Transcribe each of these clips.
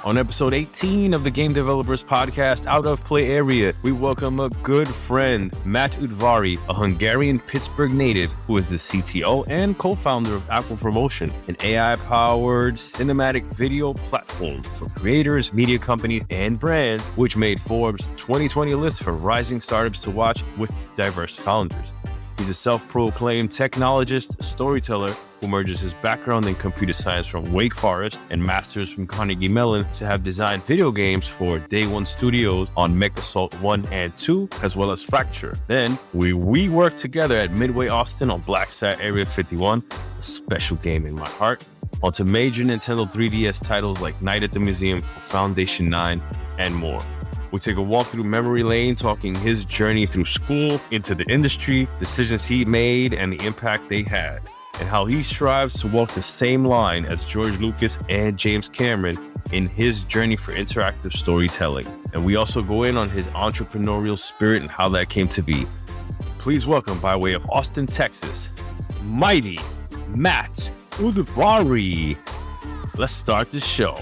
On episode 18 of the Game Developers Podcast Out of Play Area, we welcome a good friend, Matt Udvari, a Hungarian Pittsburgh native who is the CTO and co-founder of Aquifer Motion, an AI-powered cinematic video platform for creators, media companies, and brands, which made Forbes' 2020 list for rising startups to watch with diverse founders. He's a self-proclaimed technologist, storyteller who merges his background in computer science from Wake Forest and masters from Carnegie Mellon to have designed video games for Day One Studios on Mech Assault 1 and 2, as well as Fracture. Then we worked together at Midway Austin on Black Sat Area 51, a special game in my heart, onto major Nintendo 3DS titles like Night at the Museum for Foundation 9 and more. We take a walk through memory lane, talking his journey through school, into the industry, decisions he made, and the impact they had, and how he strives to walk the same line as George Lucas and James Cameron in his journey for interactive storytelling. And we also go in on his entrepreneurial spirit and how that came to be. Please welcome, by way of Austin, Texas, mighty Matt Udvari. Let's start the show.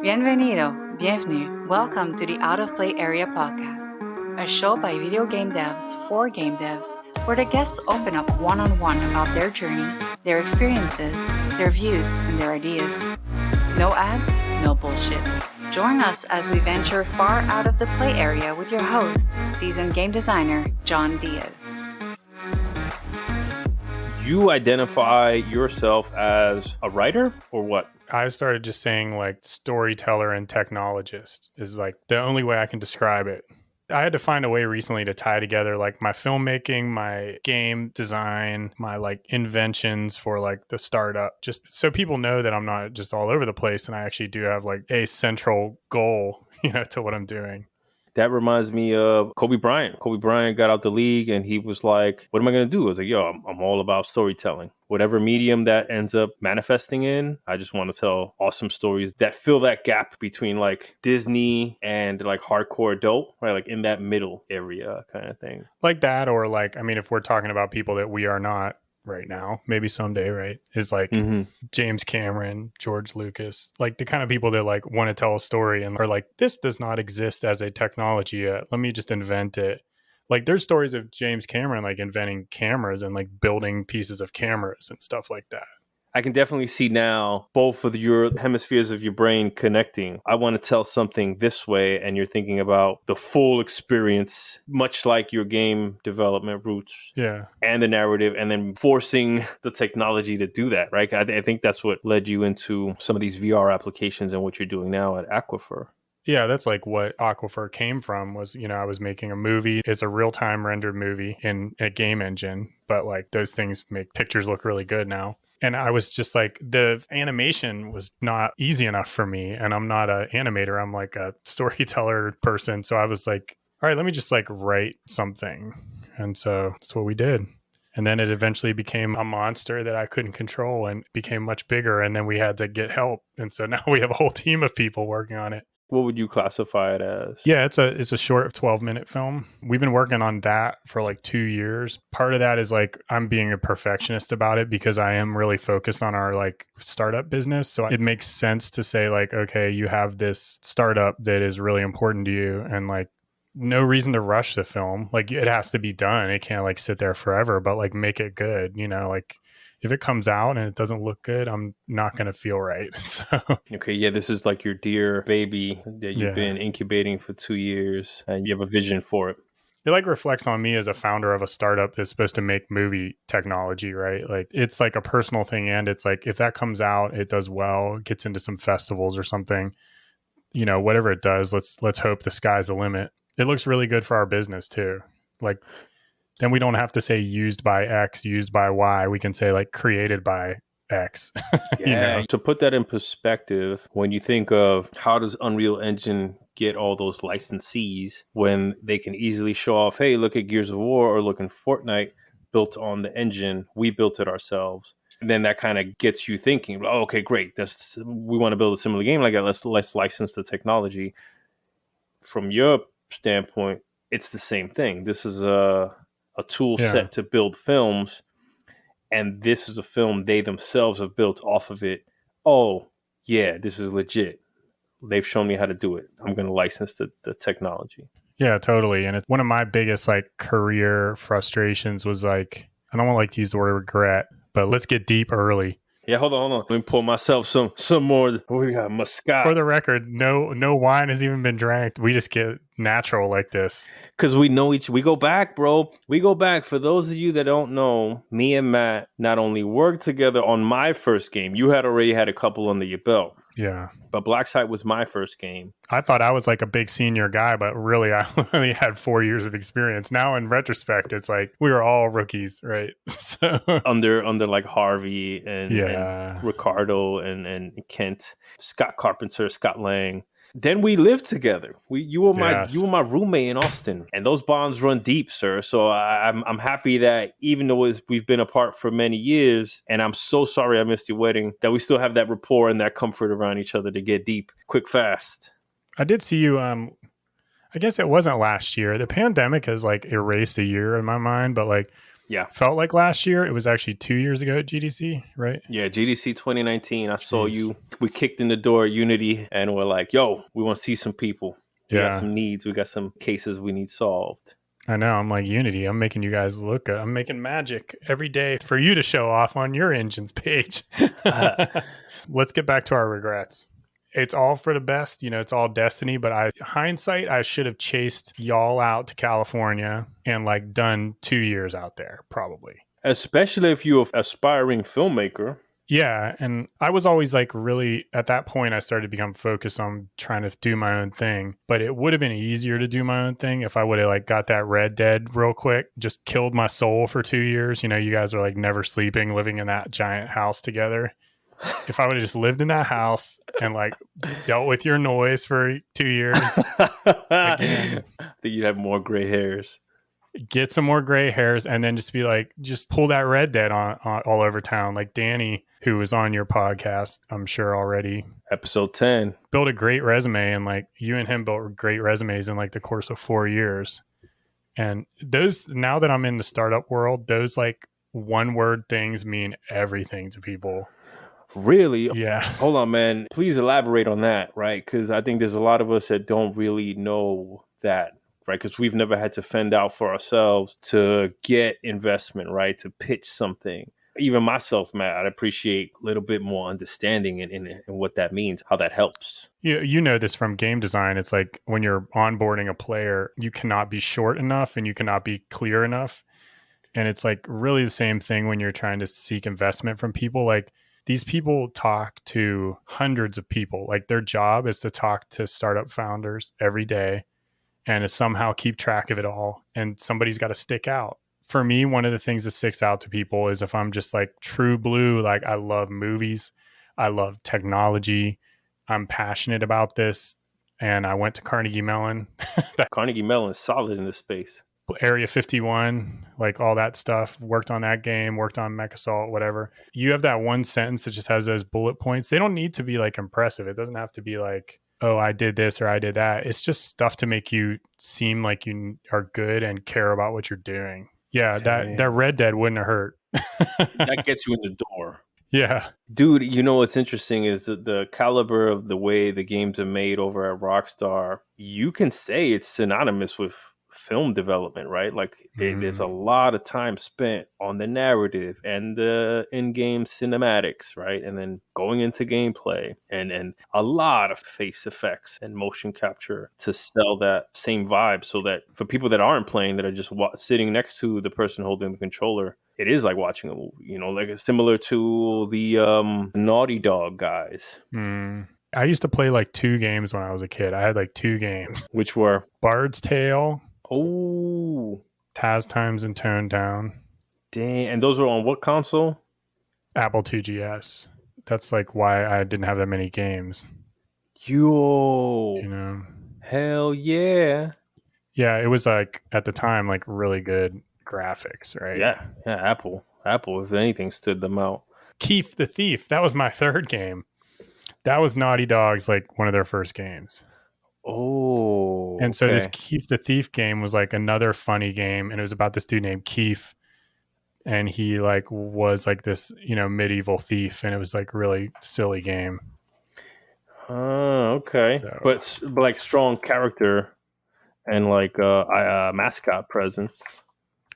Bienvenue. Welcome to the Out of Play Area podcast, a show by video game devs for game devs, where the guests open up one-on-one about their journey, their experiences, their views, and their ideas. No ads, no bullshit. Join us as we venture far out of the play area with your host, seasoned game designer, John Diaz. You identify yourself as a writer or what? I started just saying like storyteller and technologist is like the only way I can describe it. I had to find a way recently to tie together like my filmmaking, my game design, my like inventions for like the startup, just so people know that I'm not just all over the place and I actually do have like a central goal, to what I'm doing. That reminds me of Kobe Bryant. Kobe Bryant got out the league and he was like, what am I going to do? I was like, I'm all about storytelling. Whatever medium that ends up manifesting in, I just want to tell awesome stories that fill that gap between like Disney and like hardcore adult, right? Like in that middle area kind of thing. Like that, or like, if we're talking about people that we are not right now, maybe someday, right, is like James Cameron, George Lucas, like the kind of people that like want to tell a story and are like, this does not exist as a technology yet, let me just invent it. Like there's stories of James Cameron like inventing cameras and like building pieces of cameras and stuff like that. I can definitely see now both of your hemispheres of your brain connecting. I want to tell something this way, and you're thinking about the full experience, much like your game development roots. Yeah. And the narrative, and then forcing the technology to do that, right? I think that's what led you into some of these VR applications and what you're doing now at Aquifer. Yeah, that's like what Aquifer came from was, I was making a movie. It's a real-time rendered movie in a game engine, but like those things make pictures look really good now. And I was just like, the animation was not easy enough for me. And I'm not an animator. I'm like a storyteller person. So I was like, all right, let me just like write something. And so that's what we did. And then it eventually became a monster that I couldn't control and became much bigger. And then we had to get help. And so now we have a whole team of people working on it. What would you classify it as? Yeah, it's a short 12-minute film. We've been working on that for like 2 years. Part of that is like I'm being a perfectionist about it because I am really focused on our like startup business. So it makes sense to say like, okay, you have this startup that is really important to you and like no reason to rush the film. Like it has to be done. It can't like sit there forever, but like make it good, like if it comes out and it doesn't look good, I'm not going to feel right. So okay, yeah, this is like your dear baby that you've been incubating for 2 years and you have a vision for it. It like reflects on me as a founder of a startup that's supposed to make movie technology, right? Like it's like a personal thing. And it's like, if that comes out, it does well, it gets into some festivals or something, whatever it does, let's hope the sky's the limit. It looks really good for our business too. Like, then we don't have to say used by X, used by Y. We can say like created by X. Yeah. To put that in perspective, when you think of how does Unreal Engine get all those licensees when they can easily show off, hey, look at Gears of War or look in Fortnite built on the engine. We built it ourselves. And then that kind of gets you thinking, oh, okay, great. We want to build a similar game like that. Let's license the technology. From your standpoint, it's the same thing. This is a tool set to build films. and this is a film they themselves have built off of it. Oh, yeah, this is legit. They've shown me how to do it. I'm going to license the technology. Yeah, totally. And it's one of my biggest like career frustrations was like, I don't want to like to use the word regret, but let's get deep early. Yeah, hold on. Let me pour myself some more. What we got? Muscat. For the record, no wine has even been drank. We just get natural like this. Because we know we go back, bro. We go back. For those of you that don't know, me and Matt not only worked together on my first game. You had already had a couple under your belt. Yeah. But Black Site was my first game. I thought I was like a big senior guy, but really I only had 4 years of experience. Now in retrospect, it's like we were all rookies, right? So under like Harvey and Ricardo and Kent, Scott Carpenter, Scott Lang. Then we lived together. You were my roommate in Austin, and those bonds run deep, sir. So I'm happy that even though we've been apart for many years, and I'm so sorry I missed your wedding, that we still have that rapport and that comfort around each other to get deep, quick, fast. I did see you. I guess it wasn't last year. The pandemic has like erased a year in my mind, but like. Yeah. Felt like last year. It was actually 2 years ago at GDC, right? Yeah, GDC 2019. I saw you. We kicked in the door at Unity and we're like, yo, we want to see some people. We got some needs. We got some cases we need solved. I know. I'm like, Unity, I'm making you guys look good. I'm making magic every day for you to show off on your engine's page. Let's get back to our regrets. It's all for the best, it's all destiny, but hindsight, I should have chased y'all out to California and like done 2 years out there, probably. Especially if you're an aspiring filmmaker. Yeah. And I was always like really, at that point, I started to become focused on trying to do my own thing, but it would have been easier to do my own thing if I would have like got that Red Dead real quick, just killed my soul for 2 years. You guys are like never sleeping, living in that giant house together. If I would have just lived in that house and like dealt with your noise for 2 years, again, I think you'd have more gray hairs. Get some more gray hairs, and then just pull that Red Dead on all over town. Like Danny, who was on your podcast, I'm sure already. Episode 10. Built a great resume, and like you and him built great resumes in like the course of 4 years. And those, now that I'm in the startup world, those like one word things mean everything to people. Really? Yeah. Hold on, man. Please elaborate on that, right? Because I think there's a lot of us that don't really know that, right? Because we've never had to fend out for ourselves to get investment, right? To pitch something. Even myself, Matt, I'd appreciate a little bit more understanding in what that means, how that helps. You know this from game design. It's like when you're onboarding a player, you cannot be short enough and you cannot be clear enough. And it's like really the same thing when you're trying to seek investment from people. Like, these people talk to hundreds of people. Like their job is to talk to startup founders every day and to somehow keep track of it all. And somebody's got to stick out. For me, one of the things that sticks out to people is if I'm just like true blue, like I love movies, I love technology, I'm passionate about this. And I went to Carnegie Mellon. Carnegie Mellon is solid in this space. Area 51, like all that stuff, worked on that game, worked on Mech Assault, whatever. You have that one sentence that just has those bullet points. They don't need to be like impressive. It doesn't have to be like, oh, I did this or I did that. It's just stuff to make you seem like you are good and care about what you're doing. Yeah, that Red Dead wouldn't have hurt. That gets you in the door. Yeah. Dude, what's interesting is the caliber of the way the games are made over at Rockstar. You can say it's synonymous with film development, right? Like there's a lot of time spent on the narrative and the in-game cinematics, right? And then going into gameplay and a lot of face effects and motion capture to sell that same vibe, so that for people that aren't playing, that are just sitting next to the person holding the controller, it is like watching a movie, like similar to the Naughty Dog guys. I used to play like 2 games when I was a kid. I had like 2 games. Which were? Bard's Tale. Oh. Taz Times and Tone Down. Dang. And those were on what console? Apple IIgs. That's like why I didn't have that many games. Yo. Hell yeah. Yeah, it was like at the time like really good graphics, right? Yeah. Apple, if anything, stood them out. Keef the Thief. That was my 3rd game. That was Naughty Dog's like one of their first games. Oh. And so this Keef the Thief game was like another funny game, and it was about this dude named Keef. and he like was like this, medieval thief, and it was like really silly game. Oh, okay. So But like strong character and like mascot presence.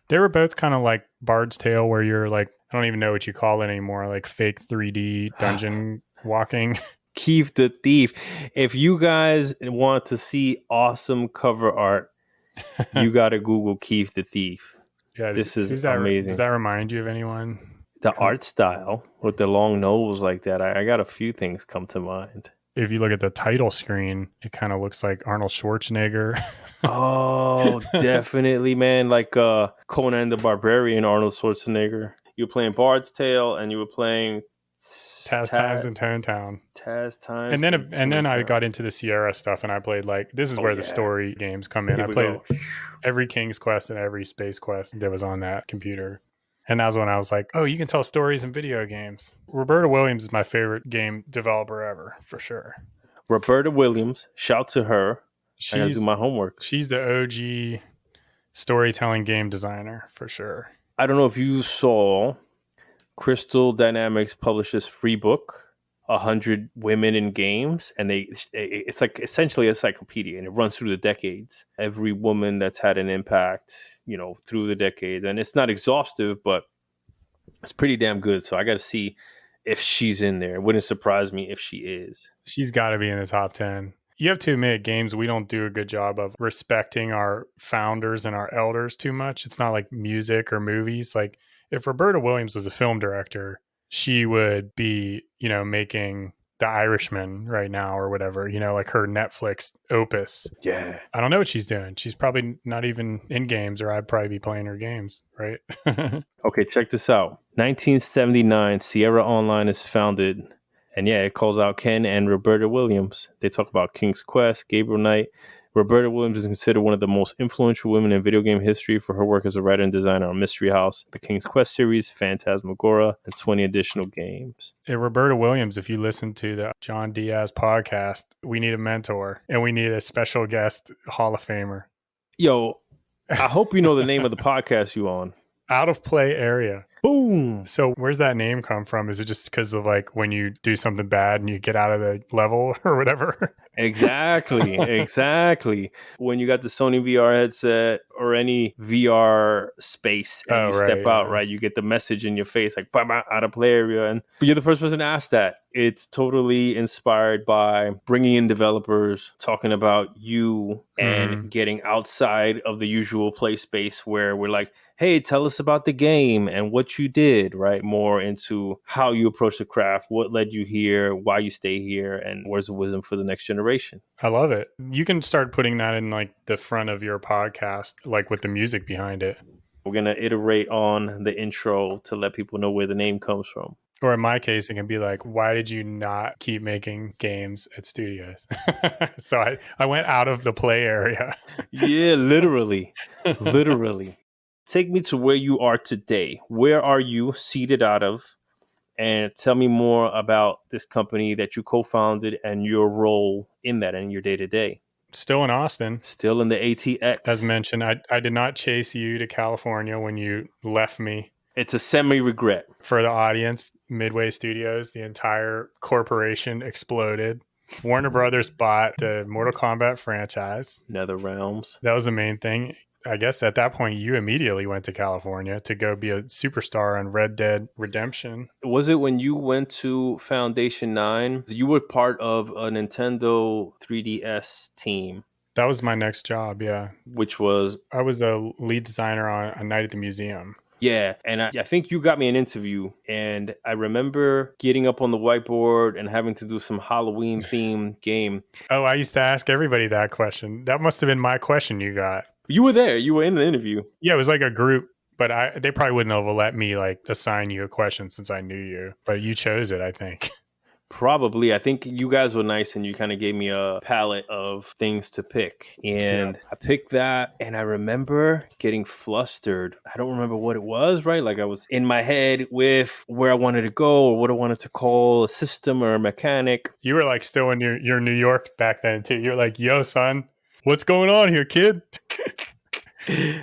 they were both kind of like Bard's Tale, where you're like, I don't even know what you call it anymore, like fake 3D dungeon walking. Keith the Thief. If you guys want to see awesome cover art, you got to Google Keith the Thief. Yeah, This is who's that? Does amazing. that remind you of anyone? The art style with the long nose like that. I got a few things come to mind. If you look at the title screen, it kind of looks like Arnold Schwarzenegger. Oh, definitely, man. Like Conan the Barbarian, Arnold Schwarzenegger. You were playing Bard's Tale and you were playing Taz Times in Tone Town. Taz Times. And then I got into the Sierra stuff, and I played like, this is where the story games come in. Here I we played go. every King's Quest and every Space Quest that was on that computer. And that was when I was like, oh, you can tell stories in video games. Roberta Williams is my favorite game developer ever, for sure. Roberta Williams, shout to her. I gotta do my homework. She's the OG storytelling game designer, for sure. I don't know if you saw Crystal Dynamics published this free book, 100 Women in Games, and it's like essentially a encyclopedia, and it runs through the decades. Every woman that's had an impact, through the decades, and it's not exhaustive, but it's pretty damn good. So I got to see if she's in there. It wouldn't surprise me if she is. She's got to be in the top 10. You have to admit, games, we don't do a good job of respecting our founders and our elders too much. It's not like music or movies. Like if Roberta Williams was a film director, she would be, making The Irishman right now or whatever, like her Netflix opus. Yeah. I don't know what she's doing. She's probably not even in games, or I'd probably be playing her games, right? Okay, check this out. 1979, Sierra Online is founded. And yeah, it calls out Ken and Roberta Williams. They talk about King's Quest, Gabriel Knight. Roberta Williams is considered one of the most influential women in video game history for her work as a writer and designer on Mystery House, the King's Quest series, Phantasmagoria, and 20 additional games. Hey, Roberta Williams, if you listen to the John Diaz podcast, we need a mentor and we need a special guest Hall of Famer. Yo, I hope you know the name of the podcast you on. Out of Play Area. Boom. So where's that name come from? Is it just because of like when you do something bad and you get out of the level or whatever? Exactly. When you got the Sony VR headset or any VR space and step out, right, you get the message in your face like, out of play area. And you're the first person to ask that. It's totally inspired by bringing in developers, talking about you and getting outside of the usual play space where we're like, hey, tell us about the game and what you did, right? More into how you approach the craft, what led you here, why you stay here, and words of wisdom for the next generation. I love it. You can start putting that in like the front of your podcast, like with the music behind it. We're going to iterate on the intro to let people know where the name comes from. Or in my case, it can be like, why did you not keep making games at studios? So I went out of the play area. Yeah, literally. Take me to where you are today. Where are you seated out of? And tell me more about this company that you co-founded and your role in that and your day-to-day. Still in Austin. Still in the ATX. As mentioned, I did not chase you to California when you left me. It's a semi-regret. For the audience, Midway Studios, the entire corporation exploded. Warner Brothers bought the Mortal Kombat franchise. NetherRealms. That was the main thing. I guess at that point, you immediately went to California to go be a superstar on Red Dead Redemption. Was it when you went to Foundation 9? You were part of a Nintendo 3DS team. That was my next job, yeah. Which was? I was a lead designer on A Night at the Museum. Yeah, and I think you got me an interview, and I remember getting up on the whiteboard and having to do some Halloween-themed game. Oh, I used to ask everybody that question. That must have been my question you got. You were there. You were in the interview. Yeah, it was like a group, but they probably wouldn't have let me like assign you a question since I knew you. But you chose it, I think. Probably. I think you guys were nice and you kind of gave me a palette of things to pick. And I picked that and I remember getting flustered. I don't remember what it was, right? Like I was in my head with where I wanted to go or what I wanted to call a system or a mechanic. You were like still in your New York back then too. You're like, yo, son, what's going on here, kid?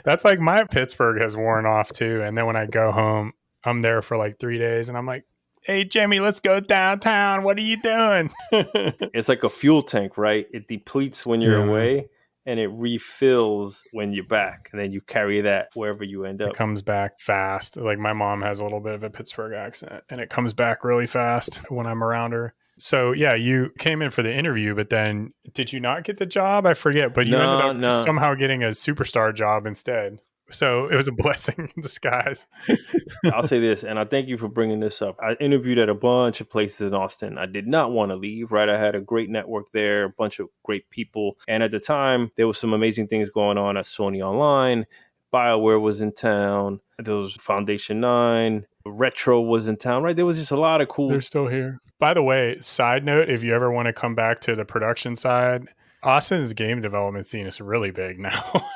That's like my Pittsburgh has worn off too. And then when I go home, I'm there for like 3 days and I'm like, hey, Jimmy, let's go downtown. What are you doing? It's like a fuel tank, right? It depletes when you're Yeah. away and it refills when you're back. And then you carry that wherever you end It up. comes back fast. Like my mom has a little bit of a Pittsburgh accent and it comes back really fast when I'm around her. So yeah, you came in for the interview, but then did you not get the job? I forget, but you ended No, up no. somehow getting a superstar job instead. So it was a blessing in disguise. I'll say this, and I thank you for bringing this up. I interviewed at a bunch of places in Austin. I did not want to leave, right? I had a great network there, a bunch of great people. And at the time, there was some amazing things going on at Sony Online. BioWare was in town. There was Foundation 9. Retro was in town, right? There was just a lot of They're cool. still here. By the way, side note, if you ever want to come back to the production side, Austin's game development scene is really big now.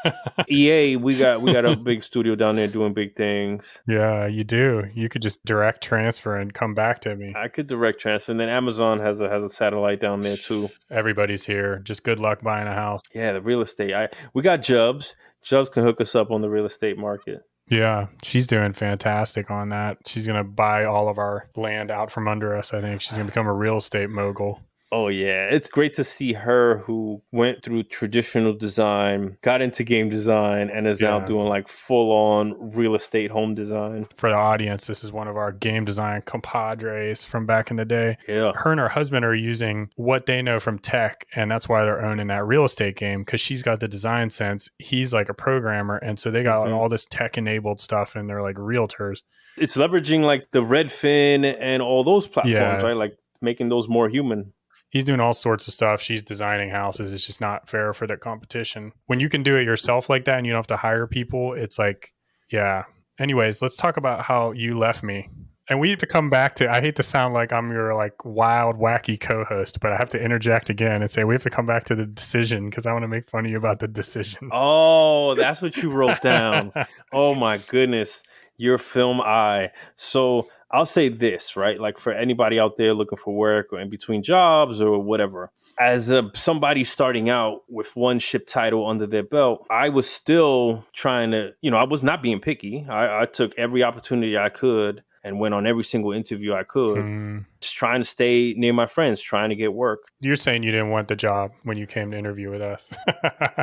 EA, we got a big studio down there doing big things. Yeah, you do. You could just direct transfer and come back to me. I could direct transfer, and then Amazon has a satellite down there too. Everybody's here. Just good luck buying a house. Yeah, the real estate. We got Jubs. Jubs can hook us up on the real estate market. Yeah, she's doing fantastic on that. She's going to buy all of our land out from under us, I think. She's going to become a real estate mogul. Oh yeah, it's great to see her who went through traditional design, got into game design, and is now doing like full-on real estate home design. For the audience, this is one of our game design compadres from back in the day. Yeah. Her and her husband are using what they know from tech, and that's why they're owning that real estate game, because she's got the design sense. He's like a programmer, and so they got like all this tech-enabled stuff, and they're like realtors. It's leveraging like the Redfin and all those platforms, right? Like making those more human. He's doing all sorts of stuff. She's designing houses. It's just not fair for the competition. When you can do it yourself like that and you don't have to hire people, it's like, yeah. Anyways, let's talk about how you left me. And we have to come back to, I hate to sound like I'm your like wild, wacky co-host, but I have to interject again and say we have to come back to the decision because I want to make fun of you about the decision. Oh, that's what you wrote down. Oh my goodness. Your film eye. So I'll say this, right? Like for anybody out there looking for work or in between jobs or whatever, as somebody starting out with one ship title under their belt, I was still trying to, I was not being picky. I took every opportunity I could and went on every single interview I could, just trying to stay near my friends, trying to get work. You're saying you didn't want the job when you came to interview with us.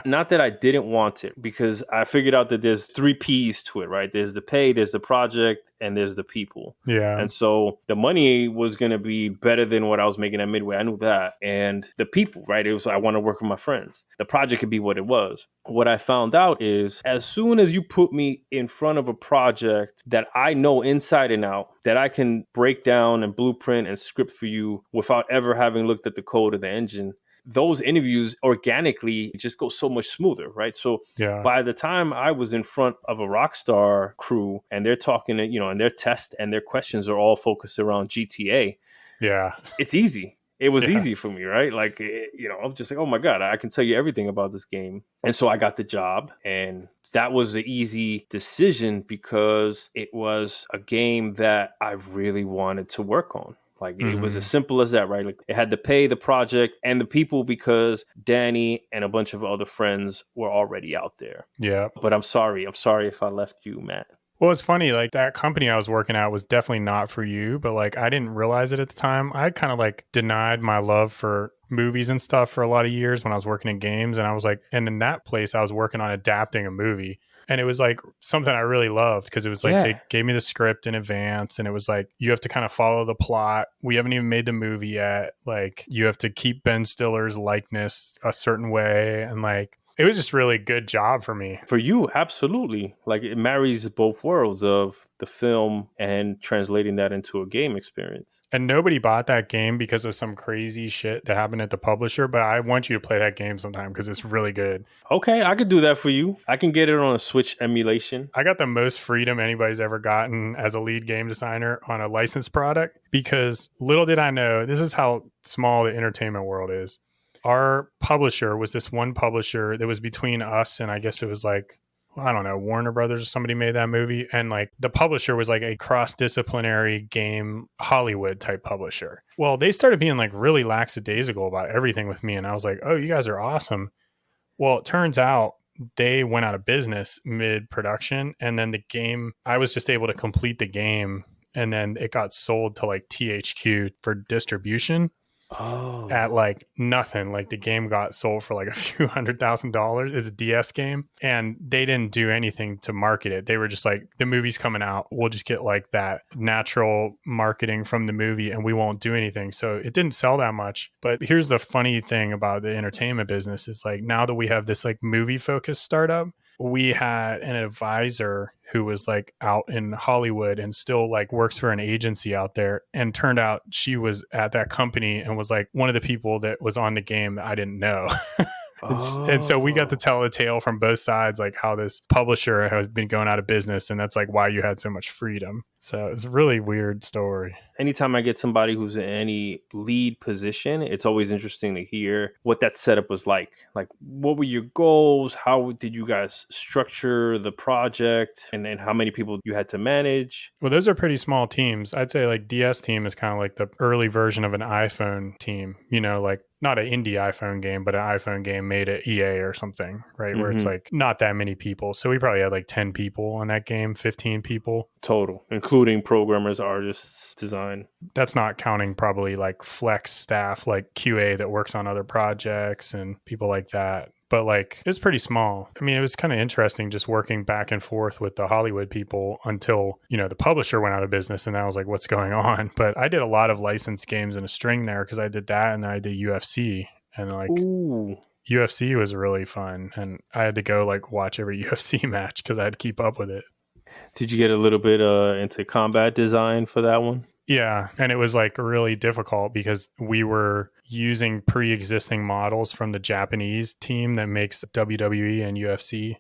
Not that I didn't want it, because I figured out that there's 3 P's to it, right? There's the pay, there's the project, and there's the people. Yeah. And so the money was going to be better than what I was making at Midway. I knew that. And the people, right? It was, I want to work with my friends. The project could be what it was. What I found out is as soon as you put me in front of a project that I know inside and out, that I can break down and blueprint and script for you without ever having looked at the code of the engine, those interviews organically just go so much smoother, right? So by the time I was in front of a Rockstar crew and they're talking, and their test and their questions are all focused around GTA, it's easy. It was easy for me, right? Like, I'm just like, oh my God, I can tell you everything about this game. And so I got the job, and that was an easy decision because it was a game that I really wanted to work on. Like it was as simple as that, right? Like it had to pay the project and the people because Danny and a bunch of other friends were already out there. Yeah. But I'm sorry if I left you, Matt. Well, it's funny, like that company I was working at was definitely not for you, but like I didn't realize it at the time. I kind of like denied my love for movies and stuff for a lot of years when I was working in games. And I was like, and in that place, I was working on adapting a movie. And it was like something I really loved because it was like they gave me the script in advance and it was like, you have to kind of follow the plot. We haven't even made the movie yet. Like you have to keep Ben Stiller's likeness a certain way. And like, it was just really good job for me. For you, absolutely. Like it marries both worlds of the film and translating that into a game experience. And nobody bought that game because of some crazy shit that happened at the publisher, but I want you to play that game sometime because it's really good. Okay, I could do that for you. I can get it on a Switch emulation. I got the most freedom anybody's ever gotten as a lead game designer on a licensed product because little did I know, this is how small the entertainment world is. Our publisher was this one publisher that was between us and I guess it was like, I don't know, Warner Brothers or somebody made that movie. And like the publisher was like a cross-disciplinary game Hollywood type publisher. Well, they started being like really lackadaisical about everything with me. And I was like, oh, you guys are awesome. Well, it turns out they went out of business mid-production, and then the game, I was just able to complete the game, and then it got sold to like THQ for distribution at like nothing. Like the game got sold for like a few $100,000. It's a DS game, and they didn't do anything to market it. They were just like, the movie's coming out, we'll just get like that natural marketing from the movie and we won't do anything. So it didn't sell that much. But here's the funny thing about the entertainment business is like, now that we have this like movie focused startup, we had an advisor who was like out in Hollywood and still like works for an agency out there, and turned out she was at that company and was like one of the people that was on the game that I didn't know. And so we got to tell a tale from both sides, like how this publisher has been going out of business, and that's like why you had so much freedom. So it's a really weird story. Anytime I get somebody who's in any lead position, it's always interesting to hear what that setup was like. Like, what were your goals? How did you guys structure the project? And then how many people you had to manage? Well, those are pretty small teams. I'd say like DS team is kind of like the early version of an iPhone team, you know, like not an indie iPhone game, but an iPhone game made at EA or something, right? Where it's like not that many people. So we probably had like 10 people on that game, 15 people. Total, including programmers, artists, design. That's not counting probably like flex staff, like QA that works on other projects and people like that. But like, it's pretty small. I mean, it was kind of interesting just working back and forth with the Hollywood people until, you know, the publisher went out of business, and I was like, what's going on? But I did a lot of licensed games in a string there because I did that, and then I did UFC, and like UFC was really fun. And I had to go like watch every UFC match because I had to keep up with it. Did you get a little bit into combat design for that one? Yeah. And it was like really difficult because we were using pre-existing models from the Japanese team that makes WWE and UFC.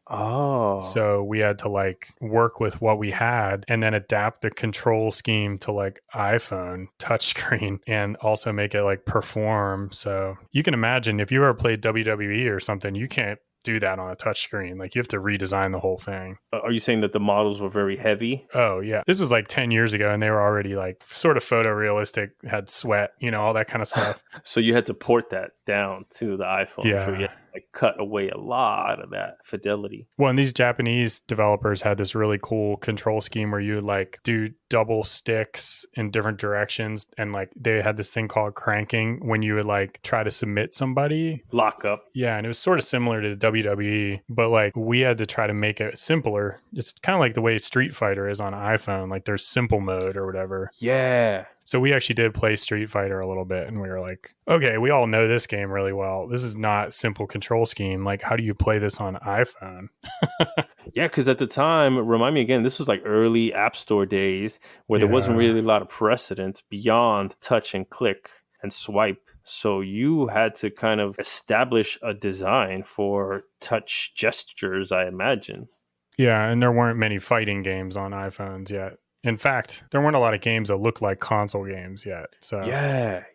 So we had to like work with what we had and then adapt the control scheme to like iPhone touchscreen and also make it like perform. So you can imagine if you ever played WWE or something, you can't do that on a touchscreen. Like you have to redesign the whole thing. Are you saying that the models were very heavy? Oh yeah. This was like 10 years ago and they were already like sort of photorealistic, had sweat, you know, all that kind of stuff. So you had to port that down to the iPhone. Yeah. So you had to like cut away a lot of that fidelity. Well, and these Japanese developers had this really cool control scheme where you would like do double sticks in different directions. And like they had this thing called cranking when you would like try to submit somebody. Lock up. Yeah. And it was sort of similar to the WWE, but like we had to try to make it simpler. It's kind of like the way Street Fighter is on iPhone. Like there's simple mode or whatever. Yeah. So we actually did play Street Fighter a little bit, and we were like, okay, we all know this game really well. This is not simple control scheme. Like, how do you play this on iPhone? Yeah, because at the time, remind me again, this was like early App Store days where there wasn't really a lot of precedent beyond touch and click and swipe. So you had to kind of establish a design for touch gestures, I imagine. Yeah, and there weren't many fighting games on iPhones yet. In fact, there weren't a lot of games that looked like console games yet. So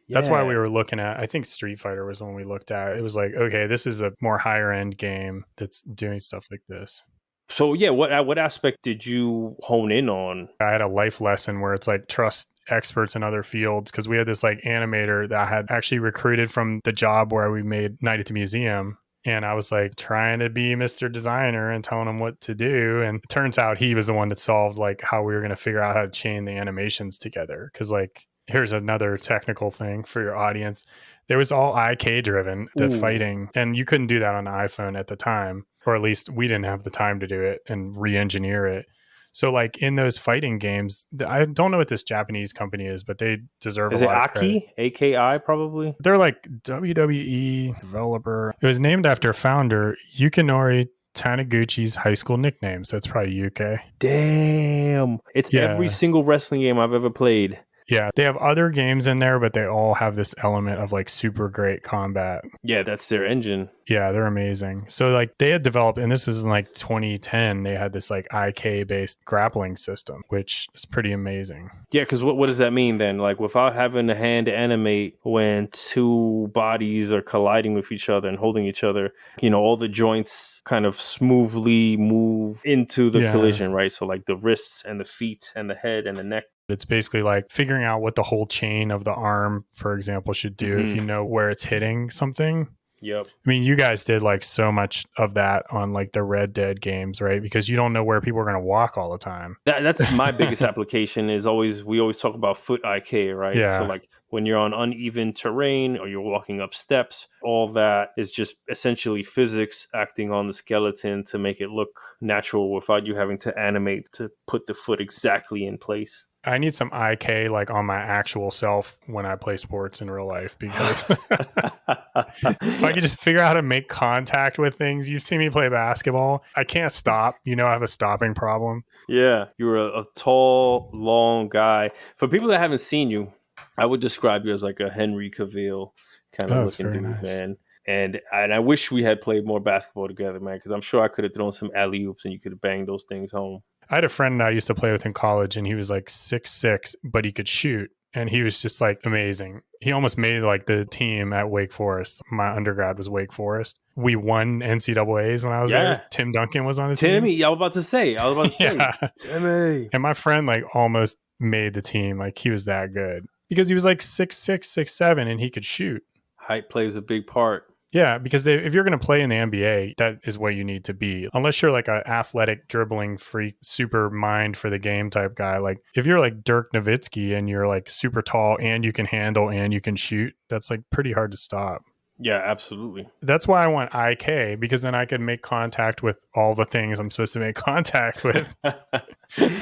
that's why we were looking at, I think Street Fighter was the one we looked at. It was like, okay, this is a more higher end game that's doing stuff like this. So yeah, what aspect did you hone in on? I had a life lesson where it's like trust experts in other fields, because we had this like animator that I had actually recruited from the job where we made Night at the Museum. And I was like trying to be Mr. Designer and telling him what to do. And it turns out he was the one that solved like how we were going to figure out how to chain the animations together. Cause like, here's another technical thing for your audience. There was all IK driven, the fighting, and you couldn't do that on the iPhone at the time, or at least we didn't have the time to do it and re-engineer it. So like in those fighting games, I don't know what this Japanese company is, but they deserve a lot of credit. Is it Aki? AKI probably? They're like WWE developer. It was named after founder Yukinori Taniguchi's high school nickname. So it's probably UK. Damn. It's every single wrestling game I've ever played. Yeah, they have other games in there, but they all have this element of like super great combat. Yeah, that's their engine. Yeah, they're amazing. So like they had developed, and this was in like 2010, they had this like IK based grappling system, which is pretty amazing. Yeah, because what does that mean then? Like without having a hand to animate when two bodies are colliding with each other and holding each other, you know, all the joints kind of smoothly move into the collision, right? So like the wrists and the feet and the head and the neck. It's basically like figuring out what the whole chain of the arm, for example, should do if you know where it's hitting something. Yep. I mean, you guys did like so much of that on like the Red Dead games, right? Because you don't know where people are going to walk all the time. That's my biggest application is we always talk about foot IK, right? So Yeah. like when you're on uneven terrain or you're walking up steps, all that is just essentially physics acting on the skeleton to make it look natural without you having to animate to put the foot exactly in place. I need some IK like on my actual self when I play sports in real life because if I could just figure out how to make contact with things. You see me play basketball. I can't stop. You know, I have a stopping problem. Yeah, you're a tall, long guy. For people that haven't seen you, I would describe you as like a Henry Cavill kind of Oh, it's looking very dude, nice. man. And I wish we had played more basketball together, man, because I'm sure I could have thrown some alley oops and you could have banged those things home. I had a friend I used to play with in college, and he was like 6'6", but he could shoot. And he was just like amazing. He almost made like the team at Wake Forest. My undergrad was Wake Forest. We won NCAAs when I was there. Yeah, Tim Duncan was on the team. Timmy. I was about to say, Yeah. Timmy. And my friend like almost made the team. Like he was that good because he was like 6'6", 6'7", and he could shoot. Height plays a big part. Yeah, because if you're going to play in the NBA, that is what you need to be. Unless you're like an athletic, dribbling freak, super mind for the game type guy. Like if you're like Dirk Nowitzki and you're like super tall and you can handle and you can shoot, that's like pretty hard to stop. Yeah, absolutely. That's why I want IK, because then I can make contact with all the things I'm supposed to make contact with.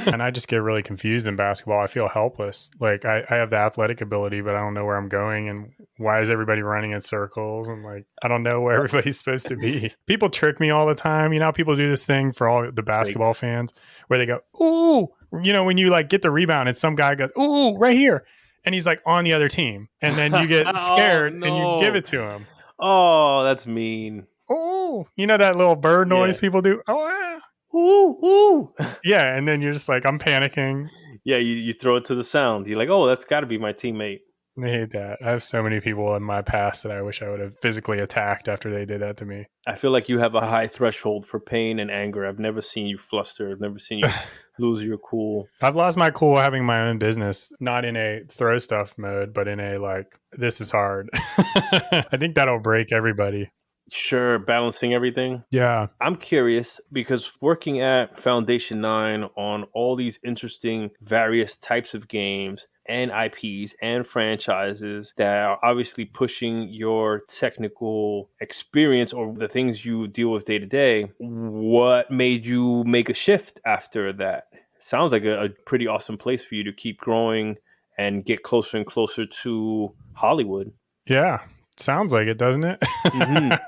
And I just get really confused in basketball. I feel helpless. Like I have the athletic ability, but I don't know where I'm going. And why is everybody running in circles? And like, I don't know where everybody's supposed to be. People trick me all the time. You know, how people do this thing for all the basketball Fakes. fans where they go, ooh, you know, when you like get the rebound and some guy goes, ooh, right here. And he's like on the other team. And then you get Oh scared and you give no. it to him. Oh, that's mean. Oh, you know that little bird noise Yeah. people do? Oh, ah. Ooh, ooh. Yeah. And then you're just like, I'm panicking. Yeah, you throw it to the sound. You're like, oh, that's got to be my teammate. I hate that. I have so many people in my past that I wish I would have physically attacked after they did that to me. I feel like you have a high threshold for pain and anger. I've never seen you fluster. I've never seen you lose your cool. I've lost my cool having my own business, not in a throw stuff mode, but in a like, this is hard. I think that'll break everybody. Sure, balancing everything. Yeah. I'm curious because working at Foundation 9 on all these interesting various types of games and IPs and franchises that are obviously pushing your technical experience or the things you deal with day to day, what made you make a shift after that? Sounds like a pretty awesome place for you to keep growing and get closer and closer to Hollywood. Yeah. Sounds like it, doesn't it?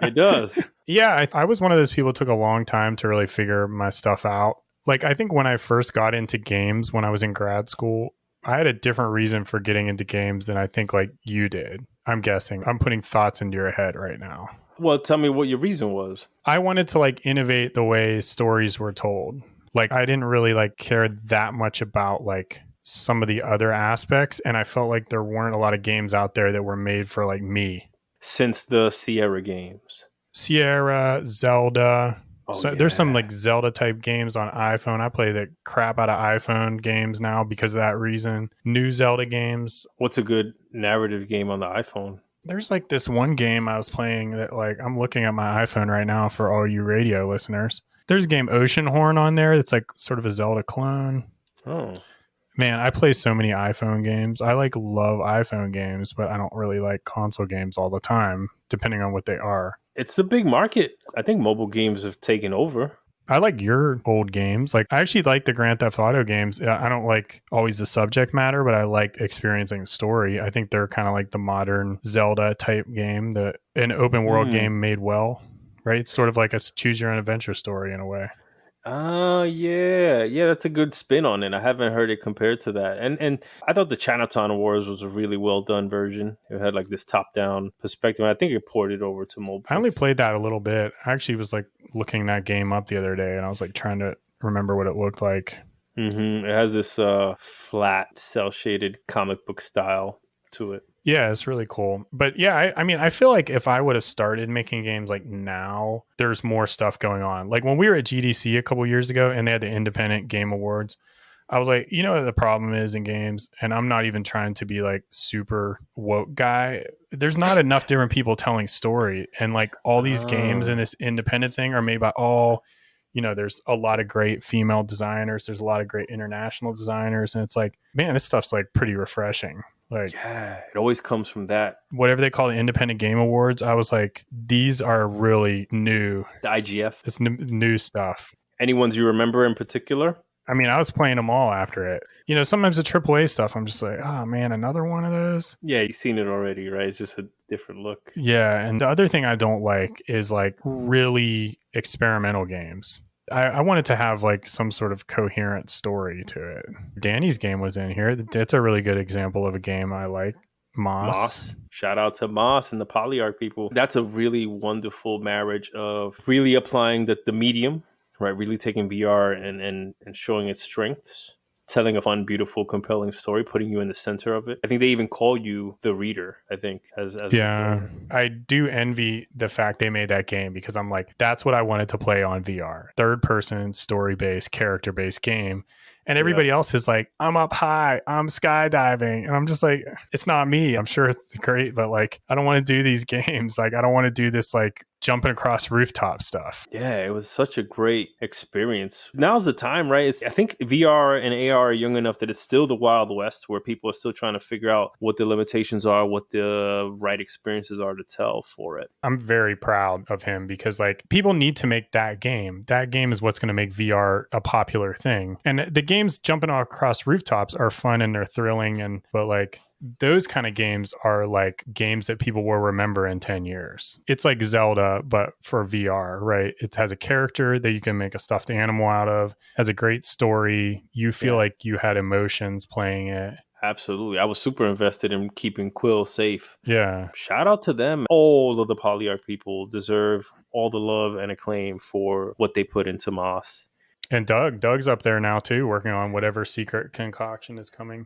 It does. Yeah, I was one of those people who took a long time to really figure my stuff out. Like, I think when I first got into games when I was in grad school, I had a different reason for getting into games than I think like you did. I'm guessing. I'm putting thoughts into your head right now. Well, tell me what your reason was. I wanted to like innovate the way stories were told. Like, I didn't really like care that much about like some of the other aspects. And I felt like there weren't a lot of games out there that were made for like me. Since the Sierra games. Sierra, Zelda. Oh, So yeah. there's some like Zelda type games on iPhone. I play the crap out of iPhone games now because of that reason. New Zelda games. What's a good narrative game on the iPhone? There's like this one game I was playing that like I'm looking at my iPhone right now for all you radio listeners. There's a game Oceanhorn on there that's like sort of a Zelda clone. Oh. Man, I play so many iPhone games. I like love iPhone games, but I don't really like console games all the time, depending on what they are. It's the big market. I think mobile games have taken over. I like your old games. Like I actually like the Grand Theft Auto games. I don't like always the subject matter, but I like experiencing the story. I think they're kind of like the modern Zelda type game, an open world game made well, right? It's sort of like a choose your own adventure story in a way. Yeah. Yeah, that's a good spin on it. I haven't heard it compared to that. And I thought the Chinatown Wars was a really well done version. It had like this top down perspective. I think it ported over to mobile. I only played that a little bit. I actually was like looking that game up the other day and I was like trying to remember what it looked like. It has this flat, cell shaded comic book style to it. Yeah, it's really cool. But yeah, I mean, I feel like if I would have started making games like now, there's more stuff going on. Like when we were at GDC a couple years ago and they had the Independent Game Awards, I was like, you know what the problem is in games, and I'm not even trying to be like super woke guy. There's not enough different people telling story, and like all these games in Oh, this independent thing are made by all, you know, there's a lot of great female designers, there's a lot of great international designers, and it's like, man, this stuff's like pretty refreshing. Like yeah, it always comes from that. whatever they call the independent game awards, I was like, these are really new. The IGF. It's new stuff. Any ones you remember in particular? I mean, I was playing them all after it. You know, sometimes the AAA stuff, I'm just like, oh man, another one of those. Yeah, you've seen it already, right? It's just a different look. Yeah. And the other thing I don't like is like really experimental games. I wanted to have like some sort of coherent story to it. Danny's game was in here. It's a really good example of a game I like. Moss. Moss. Shout out to Moss and the Polyarc people. That's a really wonderful marriage of really applying the medium, right? Really taking VR and showing its strengths, telling a fun, beautiful, compelling story, putting you in the center of it. I think they even call you the reader, I think, as the Yeah, player. I do envy the fact they made that game because I'm like, that's what I wanted to play on VR. Third person, story based, character based game. And everybody else is like, I'm up high, I'm skydiving. And I'm just like, it's not me. I'm sure it's great, but like, I don't want to do these games. Like, I don't want to do this like jumping across rooftop stuff. Yeah, it was such a great experience. Now's the time, right? I think VR and AR are young enough that it's still the Wild West where people are still trying to figure out what the limitations are, what the right experiences are to tell for it. I'm very proud of him because like people need to make that game. That game is what's going to make VR a popular thing. And the games jumping across rooftops are fun and they're thrilling but like those kind of games are like games that people will remember in 10 years. It's like Zelda, but for VR, right? It has a character that you can make a stuffed animal out of, has a great story. You feel like you had emotions playing it. Absolutely. I was super invested in keeping Quill safe. Yeah. Shout out to them. All of the Polyarc people deserve all the love and acclaim for what they put into Moss. And Doug's up there now too, working on whatever secret concoction is coming.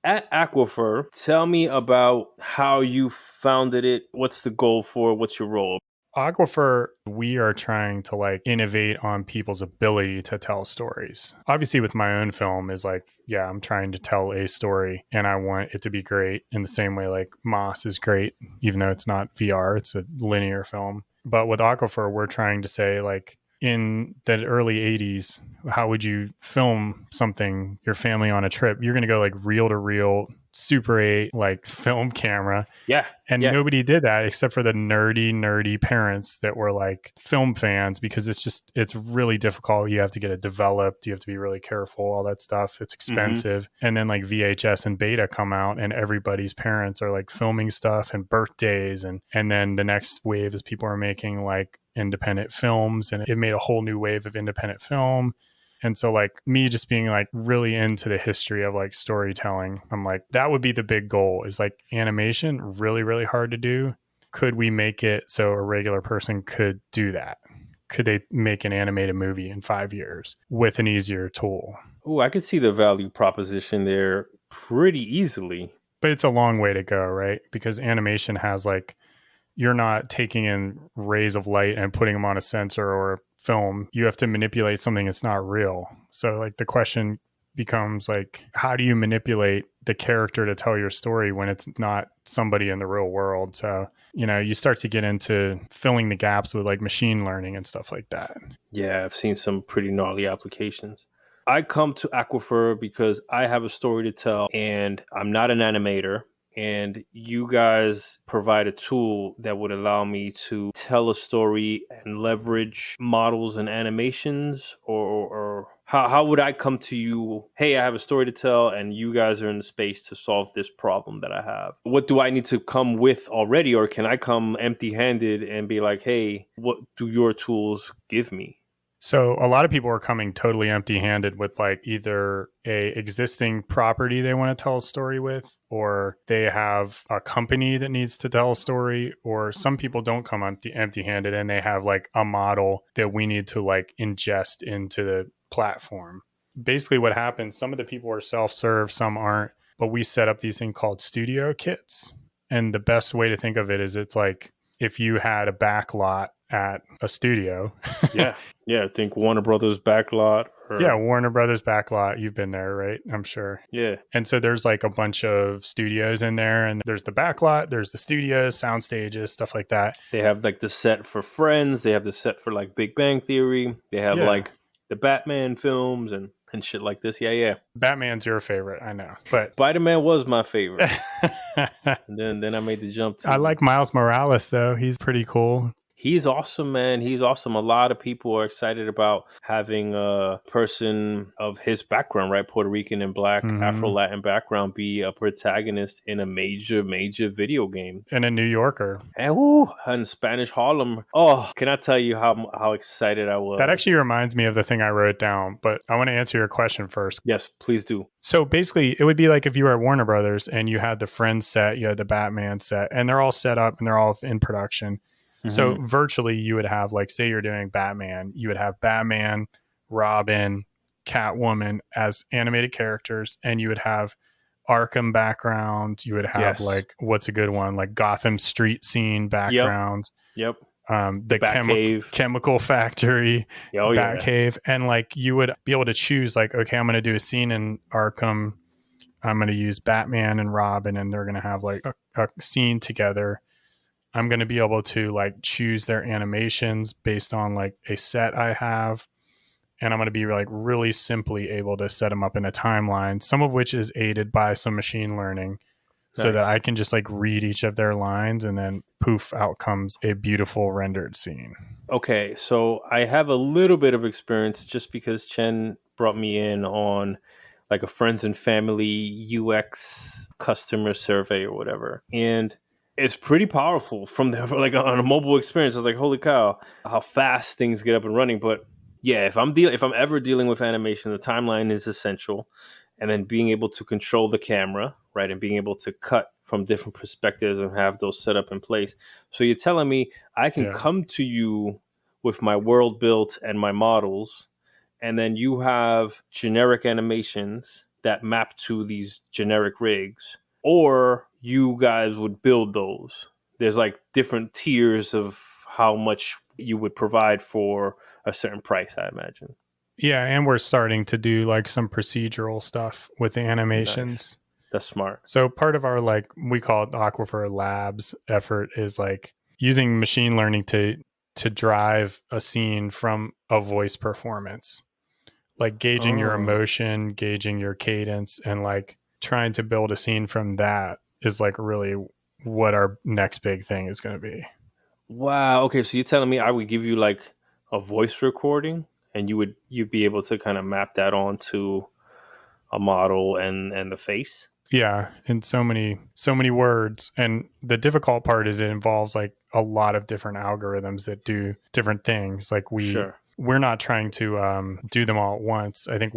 At Aquifer, tell me about how you founded it. What's the goal for? What's your role? Aquifer, we are trying to like innovate on people's ability to tell stories. Obviously, with my own film, is like, yeah, I'm trying to tell a story and I want it to be great in the same way like Moss is great, even though it's not VR, it's a linear film. But with Aquifer, we're trying to say like, in the early 80s, how would you film something, your family on a trip? You're going to go like reel to reel, Super 8, like film camera. Yeah. And nobody did that except for the nerdy parents that were like film fans because it's really difficult. You have to get it developed. You have to be really careful, all that stuff. It's expensive. Mm-hmm. And then like VHS and beta come out and everybody's parents are like filming stuff and birthdays. And then the next wave is people are making like independent films and it made a whole new wave of independent film. And so like me just being like really into the history of like storytelling, I'm like, that would be the big goal is like animation, really, really hard to do. Could we make it so a regular person could do that? Could they make an animated movie in 5 years with an easier tool? Oh, I could see the value proposition there pretty easily. But it's a long way to go, right? Because animation has like, you're not taking in rays of light and putting them on a sensor or a film. You have to manipulate something that's not real. So like the question becomes like, how do you manipulate the character to tell your story when it's not somebody in the real world? So, you know, you start to get into filling the gaps with like machine learning and stuff like that. Yeah, I've seen some pretty gnarly applications. I come to Aquifer because I have a story to tell and I'm not an animator. And you guys provide a tool that would allow me to tell a story and leverage models and animations, or how would I come to you? Hey, I have a story to tell and you guys are in the space to solve this problem that I have. What do I need to come with already? Or can I come empty handed and be like, hey, what do your tools give me? So a lot of people are coming totally empty-handed with like either a existing property they want to tell a story with, or they have a company that needs to tell a story, or some people don't come empty-handed and they have like a model that we need to like ingest into the platform. Basically what happens, some of the people are self-serve, some aren't, but we set up these things called studio kits. And the best way to think of it is it's like if you had a back lot at a studio. Yeah. I think Warner Brothers backlot Yeah, Warner Brothers backlot. You've been there, right? I'm sure. Yeah. And so there's like a bunch of studios in there, and there's the backlot, there's the studios, sound stages, stuff like that. They have like the set for Friends. They have the set for like Big Bang Theory. They have Yeah. like the Batman films and shit like this. Yeah. Batman's your favorite, I know. But Spider-Man was my favorite. And then I made the jump to I like Miles Morales though. He's pretty cool. He's awesome, man. He's awesome. A lot of people are excited about having a person of his background, right? Puerto Rican and Black, Afro-Latin background be a protagonist in a major video game. And a New Yorker. And Spanish Harlem. Oh, can I tell you how excited I was? That actually reminds me of the thing I wrote down, but I want to answer your question first. Yes, please do. So basically, it would be like if you were at Warner Brothers and you had the Friends set, you had the Batman set, and they're all set up and they're all in production. So virtually you would have, like, say you're doing Batman, you would have Batman, Robin, Catwoman as animated characters, and you would have Arkham background. You would have like, what's a good one? Like Gotham street scene background. Yep. The chemical factory, Batcave. And like you would be able to choose like, okay, I'm going to do a scene in Arkham. I'm going to use Batman and Robin, and they're going to have like a scene together. I'm going to be able to like choose their animations based on like a set I have. And I'm going to be like really simply able to set them up in a timeline, some of which is aided by some machine learning. Nice. So that I can just like read each of their lines, and then poof, out comes a beautiful rendered scene. Okay, so I have a little bit of experience just because Chen brought me in on like a friends and family UX customer survey or whatever. And it's pretty powerful from there, like on a mobile experience. I was like, holy cow, how fast things get up and running. But yeah, if I'm ever dealing with animation, the timeline is essential. And then being able to control the camera, right, and being able to cut from different perspectives and have those set up in place. So you're telling me I can come to you with my world built and my models, and then you have generic animations that map to these generic rigs, or you guys would build those. There's like different tiers of how much you would provide for a certain price, I imagine. Yeah, and we're starting to do like some procedural stuff with the animations. Nice. That's smart. So part of our, like, we call it the Aquifer Labs effort, is like using machine learning to drive a scene from a voice performance, like gauging your emotion, gauging your cadence, and like trying to build a scene from that is like really what our next big thing is going to be. Wow. Okay, so you're telling me I would give you like a voice recording, and you'd be able to kind of map that onto a model and the face? Yeah, in so many words. And the difficult part is it involves like a lot of different algorithms that do different things. Like we're not trying to do them all at once. I think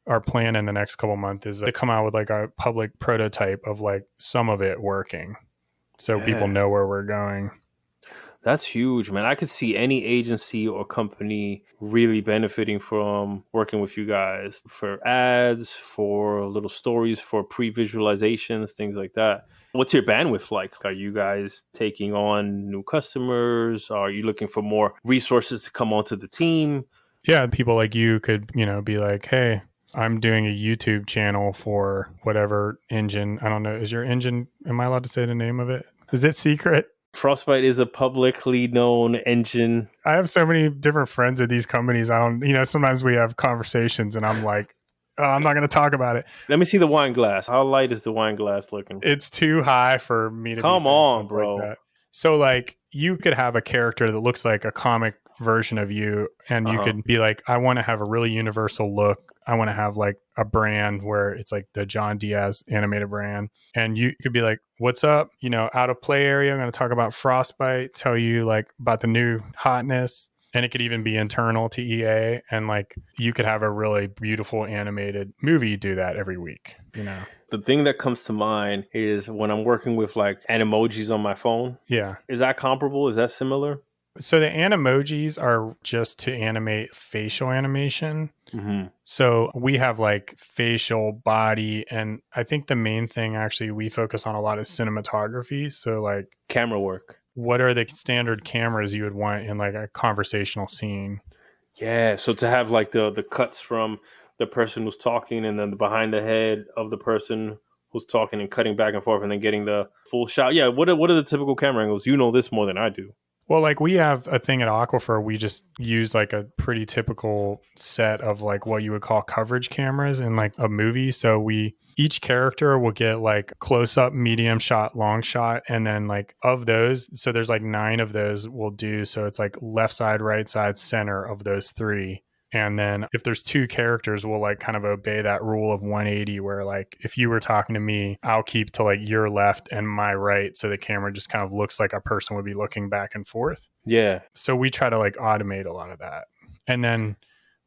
our plan in the next couple months is to come out with like a public prototype of like some of it working, so people know where we're going. That's huge, man. I could see any agency or company really benefiting from working with you guys for ads, for little stories, for pre-visualizations, things like that. What's your bandwidth like? Are you guys taking on new customers? Are you looking for more resources to come onto the team? Yeah, people like you could, be like, hey, I'm doing a YouTube channel for whatever engine. I don't know. Is your engine, am I allowed to say the name of it? Is it secret? Frostbite is a publicly known engine. I have so many different friends at these companies. I don't, sometimes we have conversations and I'm like, oh, I'm not going to talk about it. Let me see the wine glass. How light is the wine glass looking? It's too high for me to Come on, bro. Like that. So like you could have a character that looks like a comic version of you, and you could be like, I want to have a really universal look. I want to have like a brand where it's like the John Diaz animated brand. And you could be like, what's up? Out of play area. I'm going to talk about Frostbite, tell you like about the new hotness. And it could even be internal to EA. And like you could have a really beautiful animated movie do that every week, The thing that comes to mind is when I'm working with like animojis on my phone. Yeah. Is that comparable? Is that similar? So the animojis are just to animate facial animation. Mm-hmm. So we have like facial, body, and I think the main thing actually we focus on a lot is cinematography. So like camera work. What are the standard cameras you would want in like a conversational scene? Yeah, so to have like the cuts from the person who's talking and then the behind the head of the person who's talking and cutting back and forth and then getting the full shot. Yeah, what are the typical camera angles? You know this more than I do. Well, like we have a thing at Aquifer, we just use like a pretty typical set of like what you would call coverage cameras in like a movie. So each character will get like close up, medium shot, long shot. And then like of those, so there's like 9 of those we'll do. So it's like left side, right side, center of those 3. And then if there's 2 characters, we'll like kind of obey that rule of 180 where like if you were talking to me, I'll keep to like your left and my right. So the camera just kind of looks like a person would be looking back and forth. Yeah. So we try to like automate a lot of that. And then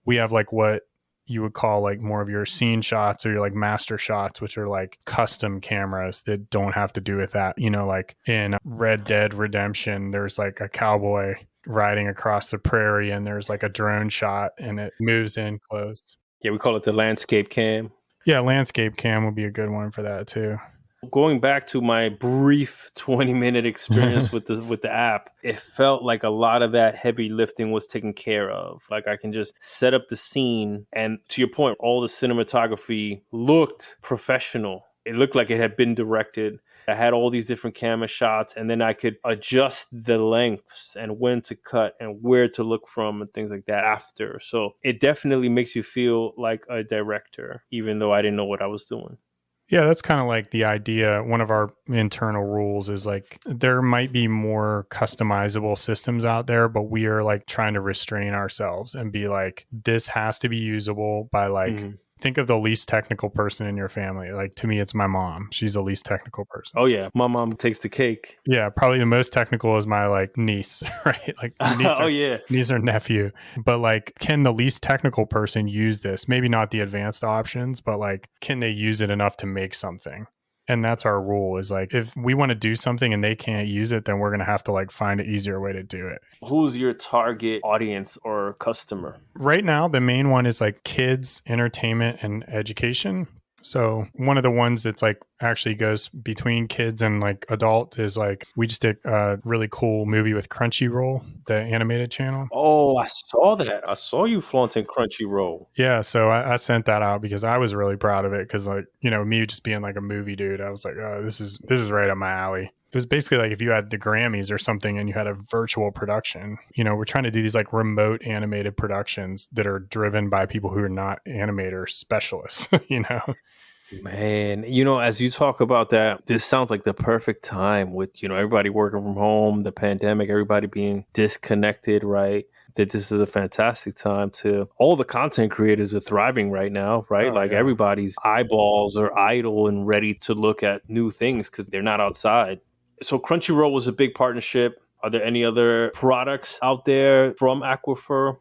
we have like what you would call like more of your scene shots or your like master shots, which are like custom cameras that don't have to do with that. You know, like in Red Dead Redemption, there's like a cowboy riding across the prairie and there's like a drone shot and it moves in close. Yeah, we call it the landscape cam. Yeah, landscape cam would be a good one for that too. Going back to my brief 20-minute experience with the app, it felt like a lot of that heavy lifting was taken care of. Like I can just set up the scene and to your point, all the cinematography looked professional. It looked like it had been directed. I had all these different camera shots and then I could adjust the lengths and when to cut and where to look from and things like that after. So it definitely makes you feel like a director, even though I didn't know what I was doing. Yeah, that's kind of like the idea. One of our internal rules is like there might be more customizable systems out there, but we are like trying to restrain ourselves and be like, this has to be usable by like, think of the least technical person in your family. Like to me, it's my mom. She's the least technical person. Oh yeah, my mom takes the cake. Yeah, probably the most technical is my like niece, right? Like niece or nephew. But like, can the least technical person use this? Maybe not the advanced options, but like, can they use it enough to make something? And that's our rule is like, if we want to do something and they can't use it, then we're going to have to like find an easier way to do it. Who's your target audience or customer? Right now, the main one is like kids, entertainment, and education. So one of the ones that's like actually goes between kids and like adult is like we just did a really cool movie with Crunchyroll, the animated channel. Oh, I saw that. I saw you flaunting Crunchyroll. Yeah, so I sent that out because I was really proud of it because like, you know, me just being like a movie dude, I was like, oh, this is right up my alley. It was basically like if you had the Grammys or something and you had a virtual production. You know, we're trying to do these like remote animated productions that are driven by people who are not animator specialists, you know? Man, as you talk about that, this sounds like the perfect time with, everybody working from home, the pandemic, everybody being disconnected, right? That this is a fantastic time to all the content creators are thriving right now, right? Oh, like yeah. everybody's eyeballs are idle and ready to look at new things because they're not outside. So Crunchyroll was a big partnership. Are there any other products out there from Aquifer?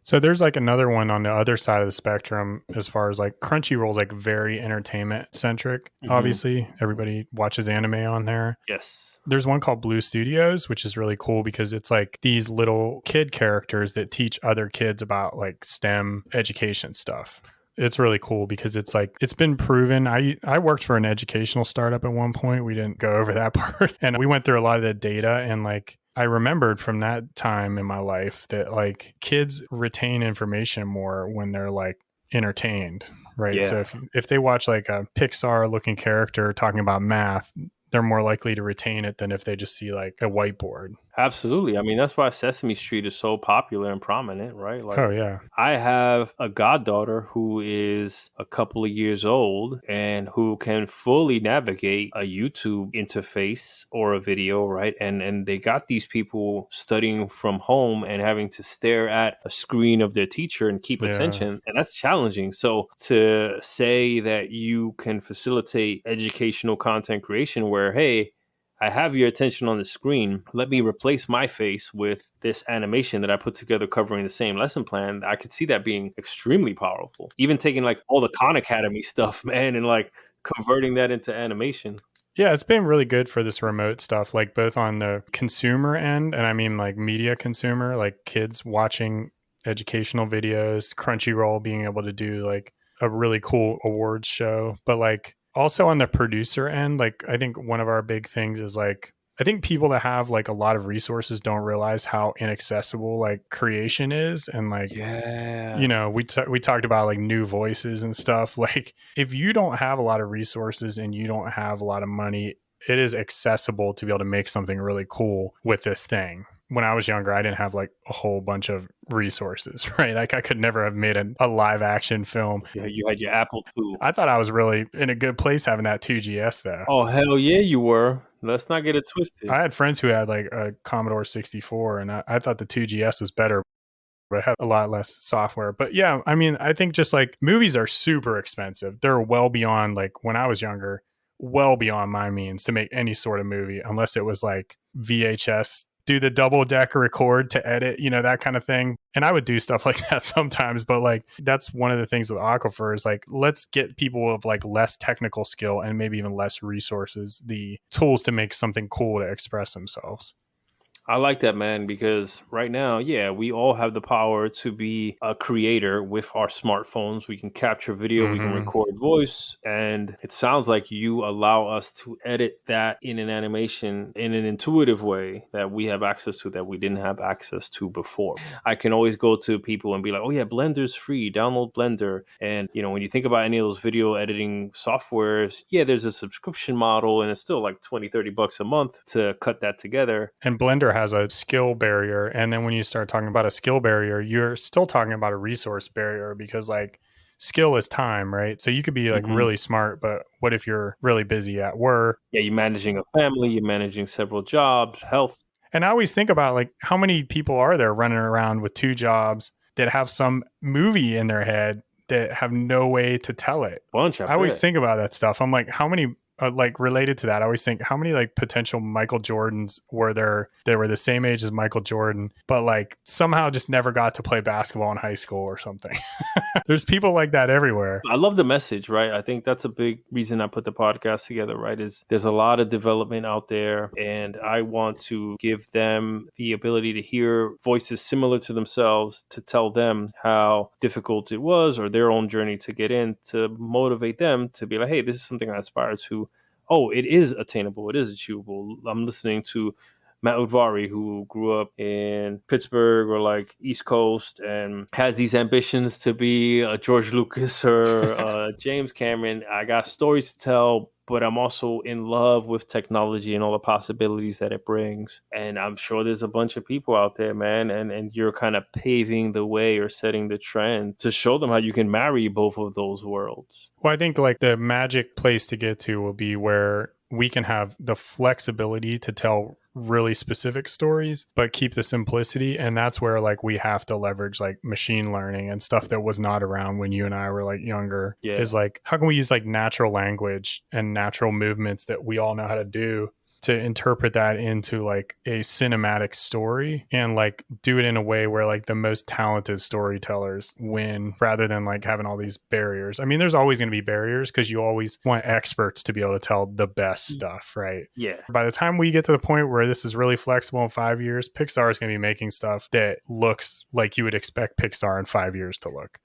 So there's like another one on the other side of the spectrum as far as like Crunchyroll's like very entertainment centric. Obviously, everybody watches anime on there. Yes. There's one called Blue Studios, which is really cool because it's like these little kid characters that teach other kids about like STEM education stuff. It's really cool because it's like, it's been proven. I worked for an educational startup at one point. We didn't go over that part. And we went through a lot of the data and like, I remembered from that time in my life that like kids retain information more when they're like entertained, right? Yeah. So if they watch like a Pixar looking character talking about math, they're more likely to retain it than if they just see like a whiteboard. Absolutely. I mean, that's why Sesame Street is so popular and prominent, right? Like, Oh, yeah. I have a goddaughter who is a couple of years old and who can fully navigate a YouTube interface or a video, right? And they got these people studying from home and having to stare at a screen of their teacher and keep attention. And that's challenging. So to say that you can facilitate educational content creation where, hey, I have your attention on the screen. Let me replace my face with this animation that I put together covering the same lesson plan. I could see that being extremely powerful. Even taking like all the Khan Academy stuff, man, and like converting that into animation. Yeah, it's been really good for this remote stuff, like both on the consumer end, and I mean like media consumer, like kids watching educational videos, Crunchyroll being able to do like a really cool awards show, but like also on the producer end, like I think one of our big things is like I think people that have like a lot of resources don't realize how inaccessible like creation is. And like, Yeah. we talked about like new voices and stuff. Like if you don't have a lot of resources and you don't have a lot of money, it is accessible to be able to make something really cool with this thing. When I was younger, I didn't have like a whole bunch of resources, right? Like I could never have made a live action film. Yeah, you had your Apple II. I thought I was really in a good place having that 2GS though. Oh, hell yeah, you were. Let's not get it twisted. I had friends who had like a Commodore 64, and I thought the 2GS was better, but it had a lot less software. But yeah, I mean, I think just like movies are super expensive. They're well beyond, like when I was younger, well beyond my means to make any sort of movie, unless it was like VHS, do the double deck record to edit, that kind of thing. And I would do stuff like that sometimes, but like that's one of the things with Aquifer is like, let's get people with like less technical skill and maybe even less resources, the tools to make something cool to express themselves. I like that, man, because right now, yeah, we all have the power to be a creator with our smartphones. We can capture video, we can record voice, and it sounds like you allow us to edit that in an animation in an intuitive way that we have access to that we didn't have access to before. I can always go to people and be like, oh yeah, Blender's free, download Blender. And, when you think about any of those video editing softwares, yeah, there's a subscription model and it's still like $20-$30 a month to cut that together. And Blender has a skill barrier. And then when you start talking about a skill barrier, you're still talking about a resource barrier because like skill is time, right? So you could be like really smart, but what if you're really busy at work? Yeah, you're managing a family, you're managing several jobs, health. And I always think about like how many people are there running around with 2 jobs that have some movie in their head that have no way to tell it. Bunch, I always think about that stuff. I'm like, how many like related to that, I always think how many like potential Michael Jordans were there? They were the same age as Michael Jordan, but like somehow just never got to play basketball in high school or something. There's people like that everywhere. I love the message, right? I think that's a big reason I put the podcast together, right? Is there's a lot of development out there, and I want to give them the ability to hear voices similar to themselves to tell them how difficult it was or their own journey to get in, to motivate them to be like, hey, this is something I aspire to. Oh, it is attainable. It is achievable. I'm listening to Matt Udvari, who grew up in Pittsburgh or like East Coast and has these ambitions to be a George Lucas or James Cameron. I got stories to tell, but I'm also in love with technology and all the possibilities that it brings. And I'm sure there's a bunch of people out there, man, and you're kind of paving the way or setting the trend to show them how you can marry both of those worlds. Well, I think like the magic place to get to will be where we can have the flexibility to tell really specific stories, but keep the simplicity. And that's where like we have to leverage like machine learning and stuff that was not around when you and I were like younger. Yeah. Is like, how can we use like natural language and natural movements that we all know how to do to interpret that into like a cinematic story and like do it in a way where like the most talented storytellers win rather than like having all these barriers. I mean, there's always going to be barriers because you always want experts to be able to tell the best stuff, right? Yeah. By the time we get to the point where this is really flexible in 5 years, Pixar is going to be making stuff that looks like you would expect Pixar in 5 years to look.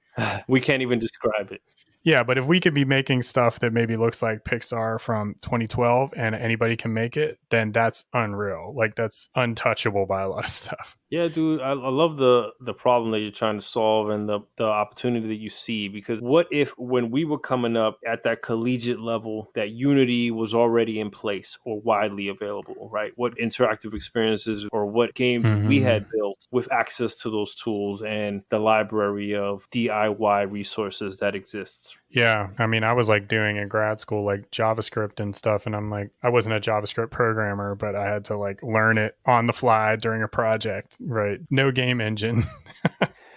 We can't even describe it. Yeah, but if we could be making stuff that maybe looks like Pixar from 2012 and anybody can make it, then that's unreal. Like that's untouchable by a lot of stuff. Yeah, dude, I love the problem that you're trying to solve and the opportunity that you see, because what if when we were coming up at that collegiate level, that Unity was already in place or widely available, right? What interactive experiences or what games we had built with access to those tools and the library of DIY resources that exists. Yeah. I mean, I was like doing in grad school, like JavaScript and stuff. And I'm like, I wasn't a JavaScript programmer, but I had to like learn it on the fly during a project, right? No game engine.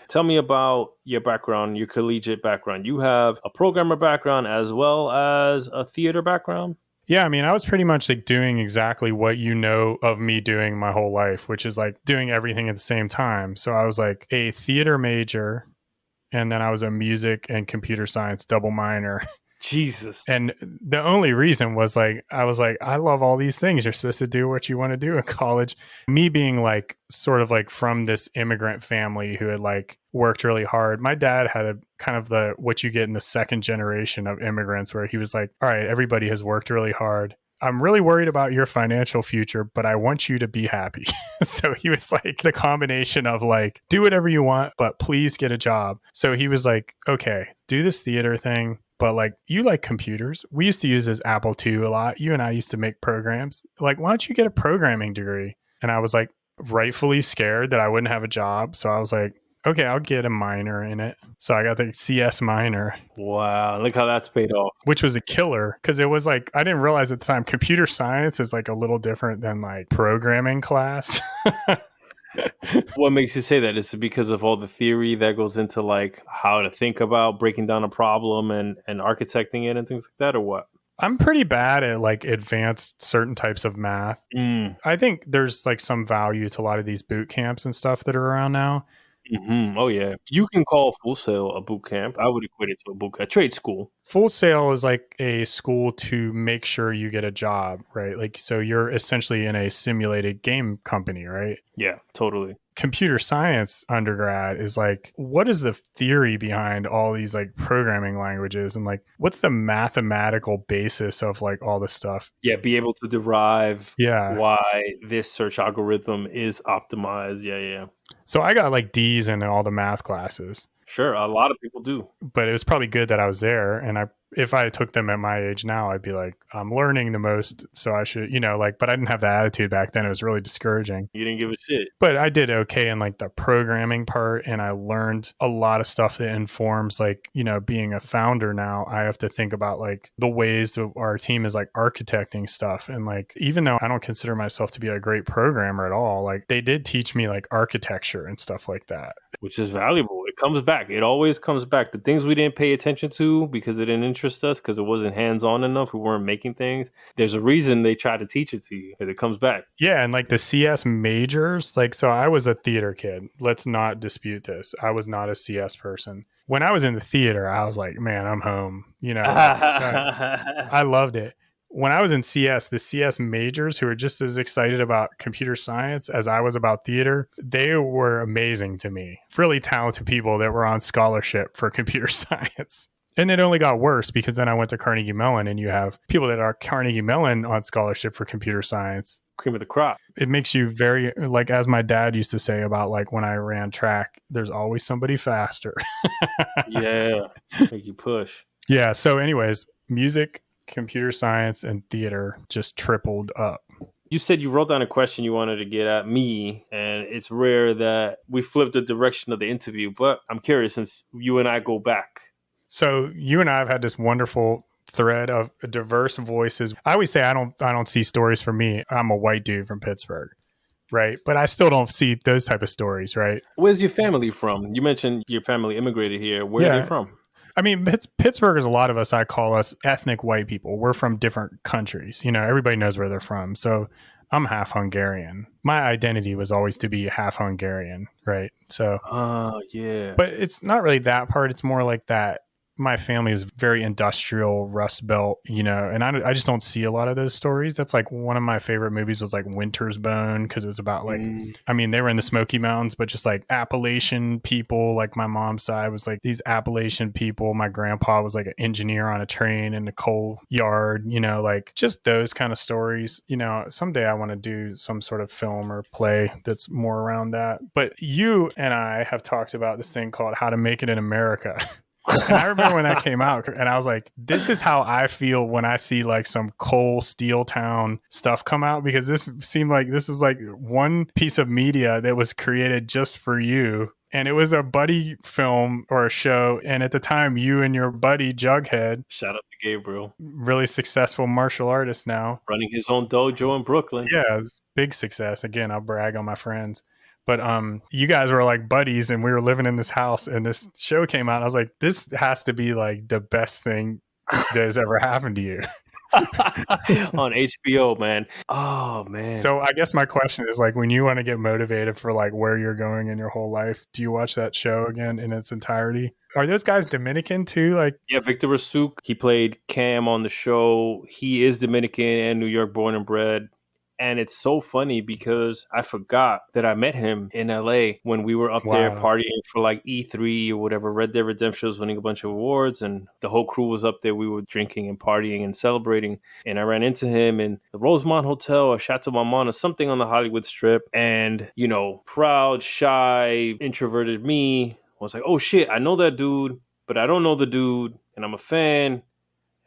Tell me about your background, your collegiate background. You have a programmer background as well as a theater background? Yeah, I mean, I was pretty much like doing exactly what you know of me doing my whole life, which is like doing everything at the same time. So I was like a theater major, and then I was a music and computer science double minor. Jesus. And the only reason was like, I was like, I love all these things. You're supposed to do what you want to do in college. Me being like, sort of like from this immigrant family who had like worked really hard. My dad had a kind of what you get in the second generation of immigrants where he was like, all right, everybody has worked really hard. I'm really worried about your financial future, but I want you to be happy. So he was like the combination of like, do whatever you want, but please get a job. So he was like, okay, do this theater thing. But like, you like computers. We used to use this Apple II a lot. You and I used to make programs. Like, why don't you get a programming degree? And I was like, rightfully scared that I wouldn't have a job. So I was like, okay, I'll get a minor in it. So I got the CS minor. Wow, look how that's paid off. Which was a killer because it was like, I didn't realize at the time computer science is like a little different than like programming class. What makes you say that? Is it because of all the theory that goes into like how to think about breaking down a problem and architecting it and things like that, or what? I'm pretty bad at like advanced certain types of math. I think there's like some value to a lot of these boot camps and stuff that are around now. Oh yeah, you can call Full Sail a boot camp. I would equate it to a trade school. Full Sail is like a school to make sure you get a job, right? Like, so you're essentially in a simulated game company, right? Yeah, totally. Computer science undergrad is like, what is the theory behind all these like programming languages, and like what's the mathematical basis of like all this stuff? Yeah, be able to derive Yeah. why this search algorithm is optimized. Yeah. So I got like D's in all the math classes. Sure, a lot of people do. But it was probably good that I was there. And if I took them at my age now, I'd be like, I'm learning the most, so I should, like, but I didn't have that attitude back then. It was really discouraging. You didn't give a shit. But I did okay in like the programming part, and I learned a lot of stuff that informs like, being a founder now, I have to think about like the ways that our team is like architecting stuff. And like, even though I don't consider myself to be a great programmer at all, like they did teach me like architecture and stuff like that. Which is valuable. It comes back. It always comes back. The things we didn't pay attention to because it didn't interest us, because it wasn't hands-on enough, we weren't making things. There's a reason they try to teach it to you, and it comes back. Yeah, and like the CS majors, like, so I was a theater kid. Let's not dispute this. I was not a CS person. When I was in the theater, I was like, man, I'm home. I loved it. When I was in CS, the CS majors who were just as excited about computer science as I was about theater, they were amazing to me. Really talented people that were on scholarship for computer science. And it only got worse because then I went to Carnegie Mellon, and you have people that are Carnegie Mellon on scholarship for computer science. Cream of the crop. It makes you very, like, as my dad used to say about like when I ran track, there's always somebody faster. Yeah, make you push. Yeah. So anyways, music, computer science, and theater just tripled up. You said you wrote down a question you wanted to get at me, and it's rare that we flip the direction of the interview, but I'm curious since you and I go back. So you and I have had this wonderful thread of diverse voices. I always say I don't see stories for me. I'm a white dude from Pittsburgh, right? But I still don't see those type of stories, right? Where's your family from? You mentioned your family immigrated here. Where are they from? I mean, Pittsburgh is a lot of us. I call us ethnic white people. We're from different countries. Everybody knows where they're from. So I'm half Hungarian. My identity was always to be half Hungarian, right? So, yeah. But it's not really that part. It's more like that. My family is very industrial, Rust Belt, and I just don't see a lot of those stories. That's like one of my favorite movies was like Winter's Bone, because it was about like, I mean, they were in the Smoky Mountains, but just like Appalachian people. Like my mom's side was like these Appalachian people. My grandpa was like an engineer on a train in a coal yard, like just those kind of stories. Someday I want to do some sort of film or play that's more around that. But you and I have talked about this thing called How to Make It in America. And I remember when that came out, and I was like, this is how I feel when I see like some coal steel town stuff come out, because this seemed like this was like one piece of media that was created just for you. And it was a buddy film or a show. And at the time, you and your buddy Jughead, shout out to Gabriel, really successful martial artist now, running his own dojo in Brooklyn. Yeah, it was big success. Again, I'll brag on my friends. But you guys were like buddies, and we were living in this house, and this show came out. And I was like, this has to be like the best thing that has ever happened to you. On HBO, man. Oh, man. So I guess my question is, like, when you want to get motivated for like where you're going in your whole life, do you watch that show again in its entirety? Are those guys Dominican too? Like, yeah, Victor Rasuk, he played Cam on the show. He is Dominican and New York born and bred. And it's so funny because I forgot that I met him in LA when we were up there Wow. partying for like E3 or whatever. Red Dead Redemption was winning a bunch of awards, and the whole crew was up there. We were drinking and partying and celebrating. And I ran into him in the Rosemont Hotel or Chateau Marmont or something on the Hollywood Strip. And, you know, proud, shy, introverted me was like, oh shit, I know that dude, but I don't know the dude, and I'm a fan.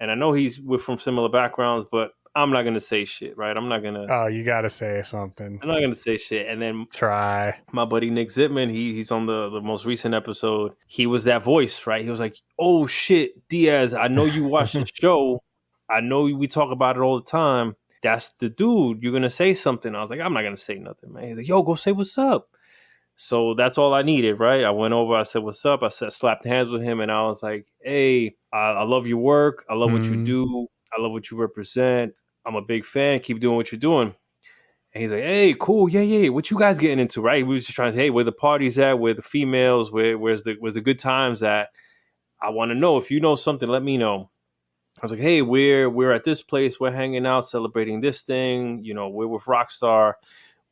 And I know we're from similar backgrounds, but I'm not gonna say shit, right? Oh, you got to say something. I'm not gonna say shit. And then Try. my buddy Nick Zitman, he's on the most recent episode. He was that voice, right? He was like, "Oh shit, Diaz, I know you watch the show. I know we talk about it all the time. That's the dude. You're gonna say something." I was like, "I'm not gonna say nothing, man." He's like, "Yo, go say what's up." So that's all I needed, right? I went over, I said, "What's up?" I said, slapped hands with him, and I was like, "Hey, I love your work. I love what you Mm. do. I love what you represent. I'm a big fan. Keep doing what you're doing." And he's like, "Hey, cool, yeah, yeah. What you guys getting into, right?" We was just trying to say, "Hey, where the parties at? Where the females? Where's the good times at? I want to know. If you know something, let me know." I was like, "Hey, we're at this place. We're hanging out, celebrating this thing. You know, we're with Rockstar.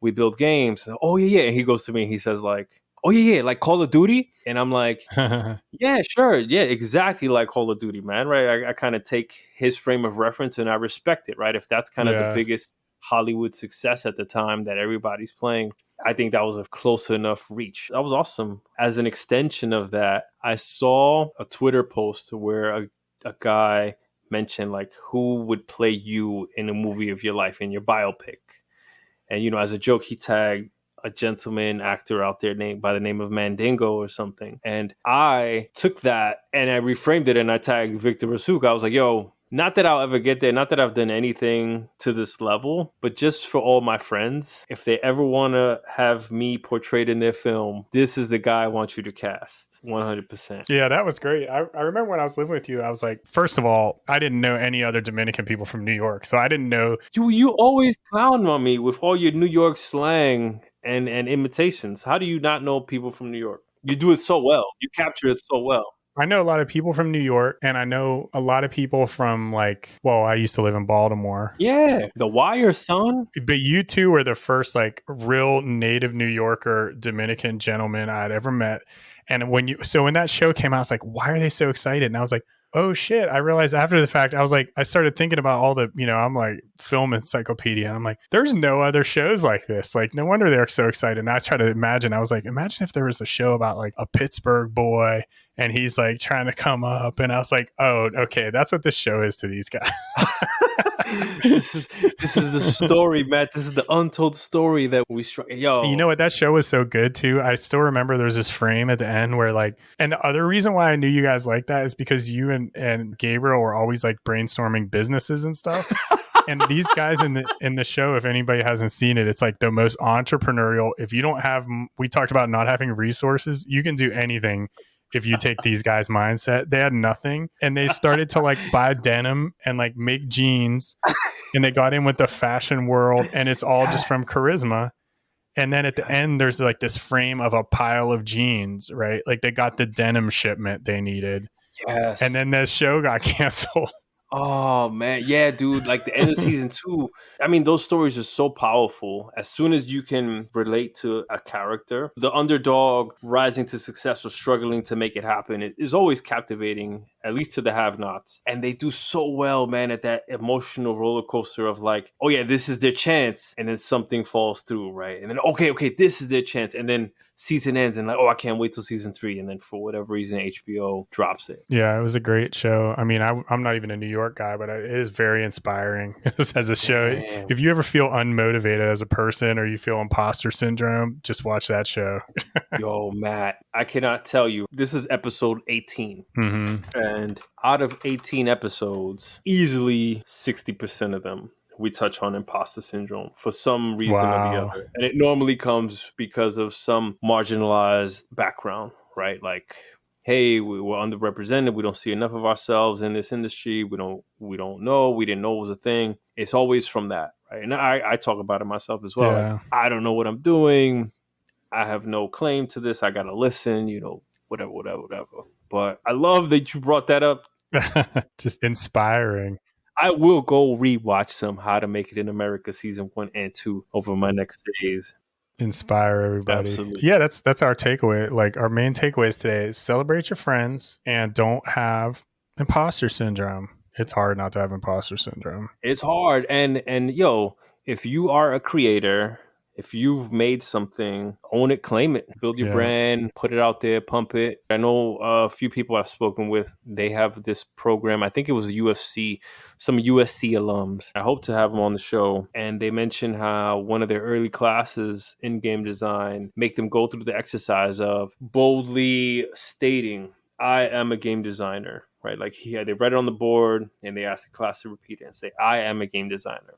We build games." And, "Oh yeah, yeah." And he goes to me. And he says like, "Oh yeah, yeah, like Call of Duty." And I'm like, "Yeah, sure, yeah, exactly like Call of Duty, man." Right? I kind of take his frame of reference and I respect it. Right? If that's kind of the Yeah. biggest Hollywood success at the time that everybody's playing, I think that was a close enough reach. That was awesome. As an extension of that, I saw a Twitter post where a guy mentioned like who would play you in a movie of your life in your biopic. And, you know, as a joke, he tagged a gentleman actor out there named by the name of Mandingo or something. And I took that and I reframed it and I tagged Victor Asuka. I was like, yo, not that I'll ever get there, not that I've done anything to this level, but just for all my friends, if they ever want to have me portrayed in their film, this is the guy I want you to cast 100%. Yeah, that was great. I remember when I was living with you, I was like, first of all, I didn't know any other Dominican people from New York. So I didn't know. You always clown on me with all your New York slang and imitations. How do you not know people from New York? You do it so well. You capture it so well. I know a lot of people from New York, and I know a lot of people from like, well, I used to live in Baltimore. Yeah, The Wire, son. But you two were the first like real native New Yorker Dominican gentleman I'd ever met. And when that show came out, I was like, why are they so excited? And I was like, oh shit. I realized after the fact, I started thinking about all the, I'm like film encyclopedia. And I'm like, there's no other shows like this. Like, no wonder they're so excited. And I try to imagine, I was like, imagine if there was a show about like a Pittsburgh boy and he's like trying to come up. And I was like, oh, okay, that's what this show is to these guys. this is the story, Matt. This is the untold story that we yo. You know what? That show was so good too. I still remember there's this frame at the end where like, and the other reason why I knew you guys like that is because you and Gabriel were always like brainstorming businesses and stuff. And these guys in the show, if anybody hasn't seen it, it's like the most entrepreneurial. If you don't have, we talked about not having resources, you can do anything. If you take these guys' mindset, they had nothing and they started to like buy denim and like make jeans and they got in with the fashion world and it's all just from charisma. And then at the end, there's like this frame of a pile of jeans, right? Like they got the denim shipment they needed. Yes. And then the show got canceled. Oh man, yeah, dude. Like the end of season 2. I mean, those stories are so powerful. As soon as you can relate to a character, the underdog rising to success or struggling to make it happen, it is always captivating, at least to the have-nots. And they do so well, man, at that emotional roller coaster of like, oh yeah, this is their chance, and then something falls through, right? And then okay, this is their chance, and then season ends and like, oh, I can't wait till season 3, and then for whatever reason HBO drops it. Yeah, it was a great show. I mean, I'm not even a New York guy, but it is very inspiring as a show. Damn. If you ever feel unmotivated as a person or you feel imposter syndrome, just watch that show. Yo, Matt, I cannot tell you. This is episode 18. Mm-hmm. And out of 18 episodes, easily 60% of them we touch on imposter syndrome for some reason or the other. And it normally comes because of some marginalized background, right? Like, hey, we're underrepresented. We don't see enough of ourselves in this industry. We don't know. We didn't know it was a thing. It's always from that, right? And I talk about it myself as well. Yeah. Like, I don't know what I'm doing. I have no claim to this. I got to listen, whatever. But I love that you brought that up. Just inspiring. I will go rewatch some How to Make It in America season 1 and 2 over my next days. Inspire everybody. Absolutely. Yeah, that's our takeaway. Like our main takeaways today is celebrate your friends and don't have imposter syndrome. It's hard not to have imposter syndrome. It's hard. And yo, if you are a creator, if you've made something, own it, claim it, build your Yeah. brand, put it out there, pump it. I know a few people I've spoken with, they have this program. I think it was UFC, some USC alums. I hope to have them on the show. And they mentioned how one of their early classes in game design make them go through the exercise of boldly stating, I am a game designer, right? Like they read it on the board and they asked the class to repeat it and say, I am a game designer.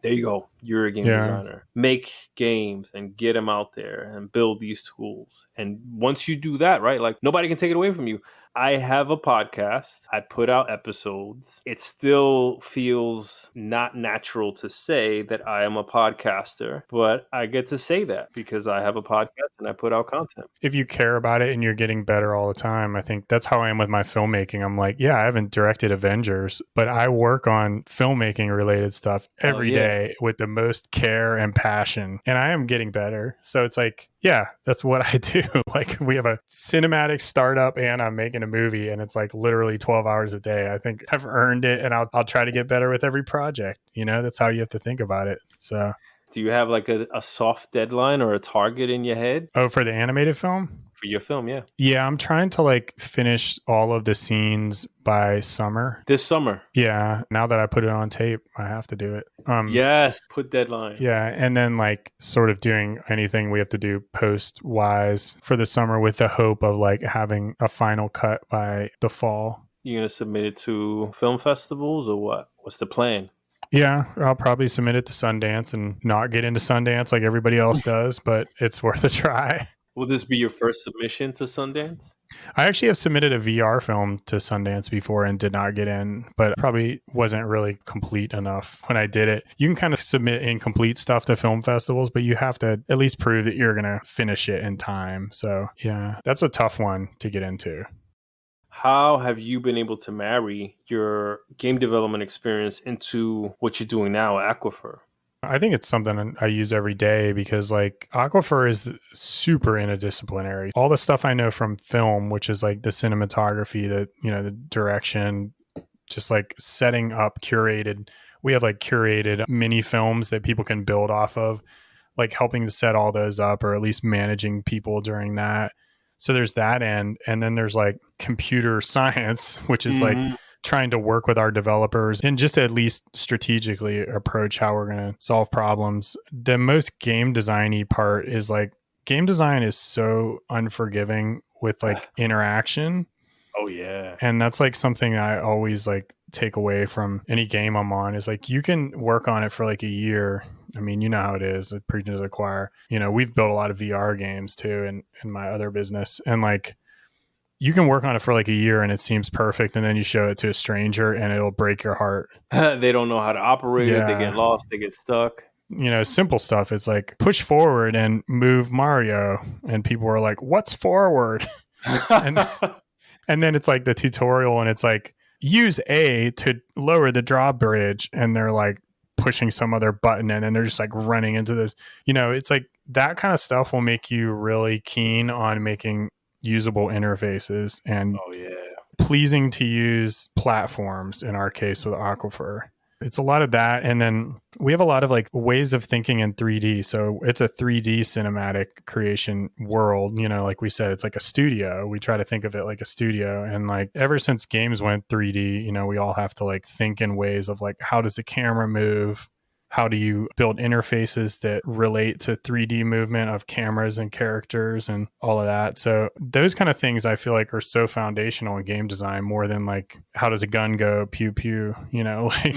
There you go. You're a game designer. Make games and get them out there and build these tools. And once you do that, right, like nobody can take it away from you. I have a podcast. I put out episodes. It still feels not natural to say that I am a podcaster, but I get to say that because I have a podcast and I put out content. If you care about it and you're getting better all the time, I think that's how I am with my filmmaking. I'm like, yeah, I haven't directed Avengers, but I work on filmmaking related stuff every day with the most care and passion, and I am getting better. So it's like, yeah, that's what I do. Like we have a cinematic startup and I'm making a movie and it's like literally 12 hours a day. I think I've earned it and I'll try to get better with every project. You know, that's how you have to think about it. So do you have like a soft deadline or a target in your head? Oh, for the animated film? For your film, yeah. Yeah, I'm trying to like finish all of the scenes by summer. This summer. Yeah, now that I put it on tape, I have to do it. Yes, put deadlines. Yeah, and then like sort of doing anything we have to do post wise for the summer with the hope of like having a final cut by the fall. You gonna submit it to film festivals or what? What's the plan? Yeah, I'll probably submit it to Sundance and not get into Sundance like everybody else does, but it's worth a try. Will this be your first submission to Sundance? I actually have submitted a VR film to Sundance before and did not get in, but probably wasn't really complete enough when I did it. You can kind of submit incomplete stuff to film festivals, but you have to at least prove that you're going to finish it in time. So yeah, that's a tough one to get into. How have you been able to marry your game development experience into what you're doing now at Aquifer? I think it's something I use every day because like Aquifer is super interdisciplinary. All the stuff I know from film, which is like the cinematography, the direction, just like setting up curated. We have like curated mini films that people can build off of, like helping to set all those up or at least managing people during that. So there's that end. And then there's like computer science, which is like trying to work with our developers and just at least strategically approach how we're going to solve problems. The most game designy part is like game design is so unforgiving with like interaction. Oh yeah. And that's like something I always like take away from any game I'm on is like you can work on it for like a year. I mean, you know how it is, preaching to the choir. You know, we've built a lot of VR games too in my other business. And like you can work on it for like a year and it seems perfect. And then you show it to a stranger and it'll break your heart. They don't know how to operate it. They get lost. They get stuck. You know, simple stuff. It's like push forward and move Mario. And people are like, what's forward? and then it's like the tutorial and it's like, use A to lower the drawbridge. And they're like pushing some other button in and they're just like running into the, you know, it's like that kind of stuff will make you really keen on making usable interfaces and pleasing to use platforms in our case with Aquifer. It's a lot of that. And then we have a lot of like ways of thinking in 3D. So it's a 3D cinematic creation world. You know, like we said, it's like a studio. We try to think of it like a studio. And like ever since games went 3D, you know, we all have to like think in ways of like, how does the camera move? How do you build interfaces that relate to 3D movement of cameras and characters and all of that? So those kind of things I feel like are so foundational in game design more than like, how does a gun go? Pew, pew, you know, like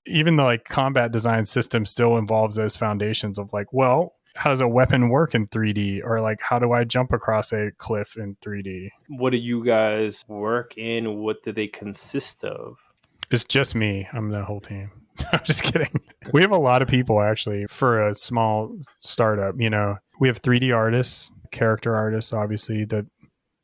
even the like combat design system still involves those foundations of like, well, how does a weapon work in 3D? Or like, how do I jump across a cliff in 3D? What do you guys work in? What do they consist of? It's just me. I'm the whole team. I'm just kidding. We have a lot of people actually for a small startup. You know, we have 3D artists, character artists, obviously, that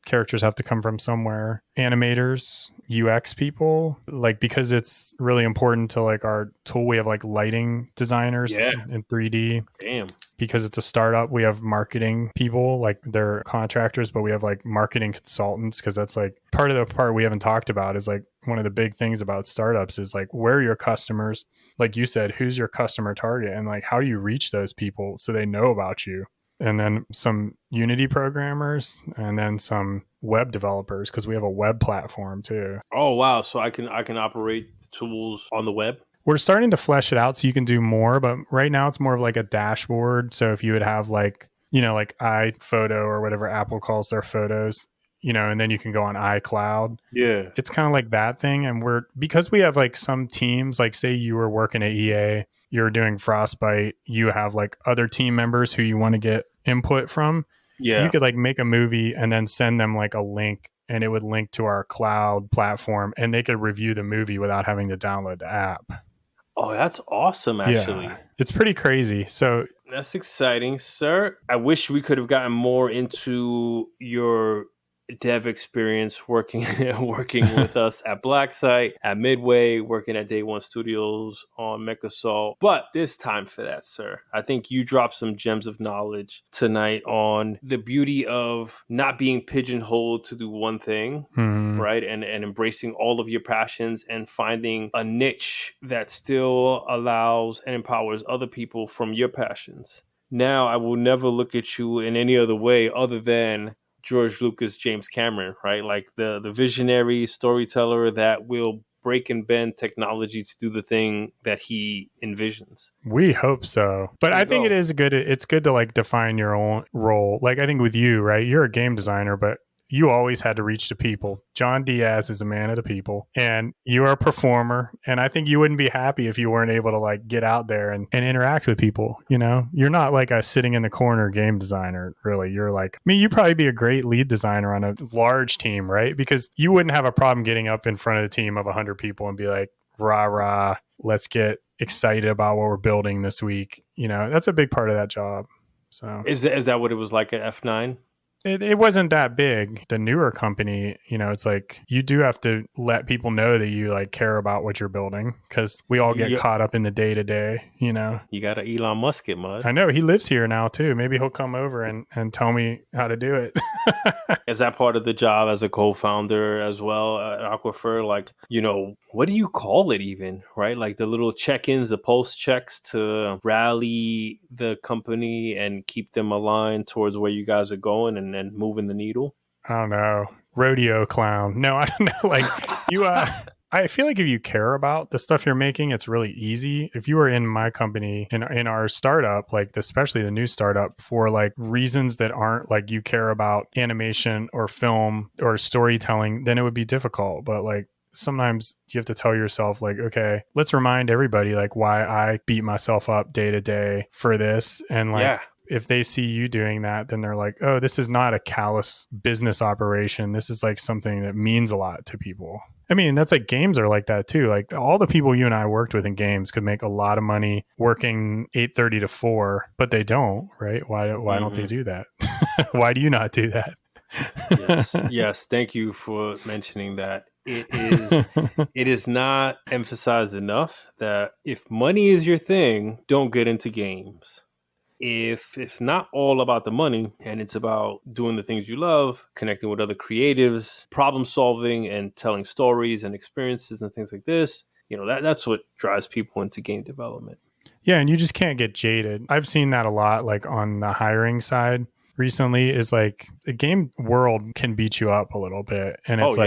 characters have to come from somewhere. Animators, UX people, like, because it's really important to like our tool, we have like lighting designers in 3D. Damn. Because it's a startup, we have marketing people, like they're contractors, but we have like marketing consultants, because that's like part of the part we haven't talked about is like one of the big things about startups is like, where are your customers? Like you said, who's your customer target, and like how do you reach those people so they know about you? And then some Unity programmers, and then some web developers, because we have a web platform too. Oh wow! So I can operate the tools on the web. We're starting to flesh it out so you can do more, but right now it's more of like a dashboard. So if you would have like, like iPhoto or whatever Apple calls their photos, and then you can go on iCloud. Yeah. It's kind of like that thing. And because we have like some teams, like say you were working at EA, you're doing Frostbite, you have like other team members who you want to get input from. Yeah. You could like make a movie and then send them like a link, and it would link to our cloud platform, and they could review the movie without having to download the app. Oh, that's awesome, actually. Yeah, it's pretty crazy. So that's exciting, sir. I wish we could have gotten more into your dev experience working with us at Blacksite, at Midway, working at Day One Studios on Mechasol. But there's time for that, sir. I think you dropped some gems of knowledge tonight on the beauty of not being pigeonholed to do one thing, right? And embracing all of your passions and finding a niche that still allows and empowers other people from your passions. Now, I will never look at you in any other way other than George Lucas, James Cameron, right? Like the visionary storyteller that will break and bend technology to do the thing that he envisions. We hope so. But I think it's good to like define your own role. Like I think with you, right? You're a game designer, but you always had to reach the people. John Diaz is a man of the people, and you are a performer. And I think you wouldn't be happy if you weren't able to like get out there and interact with people. You're not like a sitting in the corner game designer, really. You're like, you'd probably be a great lead designer on a large team, right? Because you wouldn't have a problem getting up in front of a team of 100 people and be like, rah, rah, let's get excited about what we're building this week. That's a big part of that job. So is that what it was like at F9? It wasn't that big. The newer company, it's like you do have to let people know that you like care about what you're building, because we all get caught up in the day to day. You got to Elon Musk it, Mud. I know he lives here now too. Maybe he'll come over and tell me how to do it. Is that part of the job as a co-founder as well at Aquifer? Like, what do you call it even, right? Like the little check-ins, the pulse checks to rally the company and keep them aligned towards where you guys are going and moving the needle? I don't know. Rodeo clown. No, I don't know. Like you, I feel like if you care about the stuff you're making, it's really easy. If you were in my company, in our startup, like especially the new startup, for like reasons that aren't like you care about animation or film or storytelling, then it would be difficult. But like sometimes you have to tell yourself like, okay, let's remind everybody like why I beat myself up day to day for this. And like, if they see you doing that, then they're like, oh, this is not a callous business operation. This is like something that means a lot to people. I mean, that's like games are like that too. Like all the people you and I worked with in games could make a lot of money working 8:30 to 4, but they don't, right? Why don't they do that? Why do you not do that? Yes. Thank you for mentioning that. It is not emphasized enough that if money is your thing, don't get into games. If it's not all about the money and it's about doing the things you love, connecting with other creatives, problem solving and telling stories and experiences and things like this, that's what drives people into game development. Yeah, and you just can't get jaded. I've seen that a lot, like on the hiring side recently, is like the game world can beat you up a little bit. And it's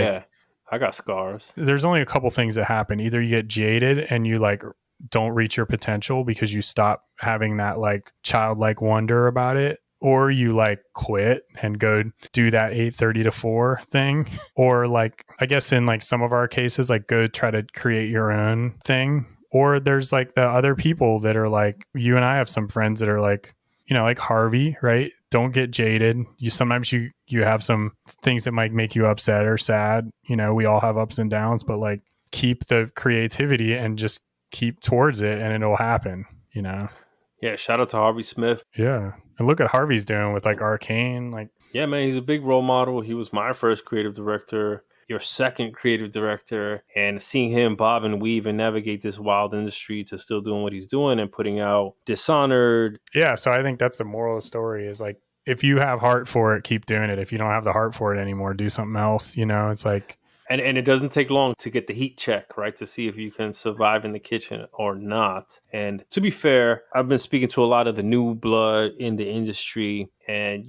I got scars. There's only a couple things that happen. Either you get jaded and you like don't reach your potential because you stop having that like childlike wonder about it, or you like quit and go do that 8:30 to 4 thing, or like I guess in like some of our cases like go try to create your own thing. Or there's like the other people that are like, you and I have some friends that are like, like Harvey, right? Don't get jaded. Sometimes you have some things that might make you upset or sad. We all have ups and downs, but like keep the creativity and just keep towards it and it'll happen. Yeah, shout out to Harvey Smith. Yeah. And look at Harvey's doing with like Arcane. Like, Yeah, man, he's a big role model. He was my first creative director, your second creative director, and seeing him bob and weave and navigate this wild industry to still doing what he's doing and putting out Dishonored. yeah. So I think that's the moral of the story is like, if you have heart for it, keep doing it. If you don't have the heart for it anymore, do something else. You know, it's like, And it doesn't take long to get the heat check, right? To see if you can survive in the kitchen or not. And to be fair, I've been speaking to a lot of the new blood in the industry, and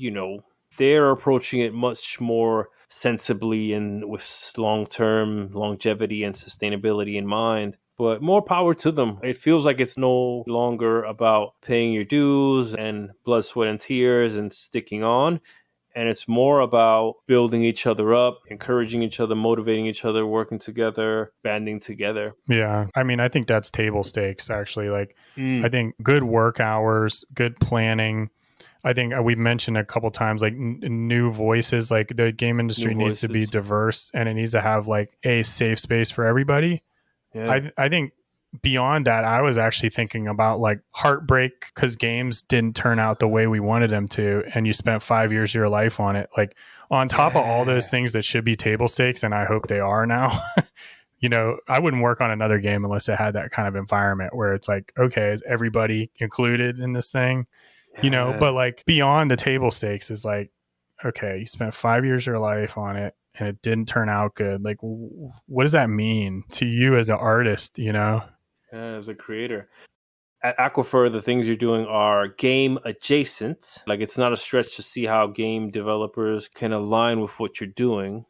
they're approaching it much more sensibly and with long-term longevity and sustainability in mind. But more power to them. It feels like it's no longer about paying your dues and blood, sweat, and tears and sticking on, and it's more about building each other up, encouraging each other, motivating each other, working together, banding together. yeah. I mean, I think that's table stakes, actually. Like, I Mm, think good work hours, good planning. I think we've mentioned a couple times like new voices. Like the game new industry needs to be voices. diverse and it needs to have like a safe space for everybody. Yeah. I think beyond that, I was actually thinking about like heartbreak because games didn't turn out the way we wanted them to, and you spent 5 years of your life on it. Like on top of all those Yeah. things that should be table stakes, and I hope they are now. I wouldn't work on another game unless it had that kind of environment where it's like, okay, is everybody included in this thing? But Yeah. like beyond the table stakes is like, okay, you spent 5 years of your life on it and it didn't turn out good. Like, what does that mean to you as an artist? Yeah, as a creator. At Aquifer, the things you're doing are game adjacent. Like, it's not a stretch to see how game developers can align with what you're doing.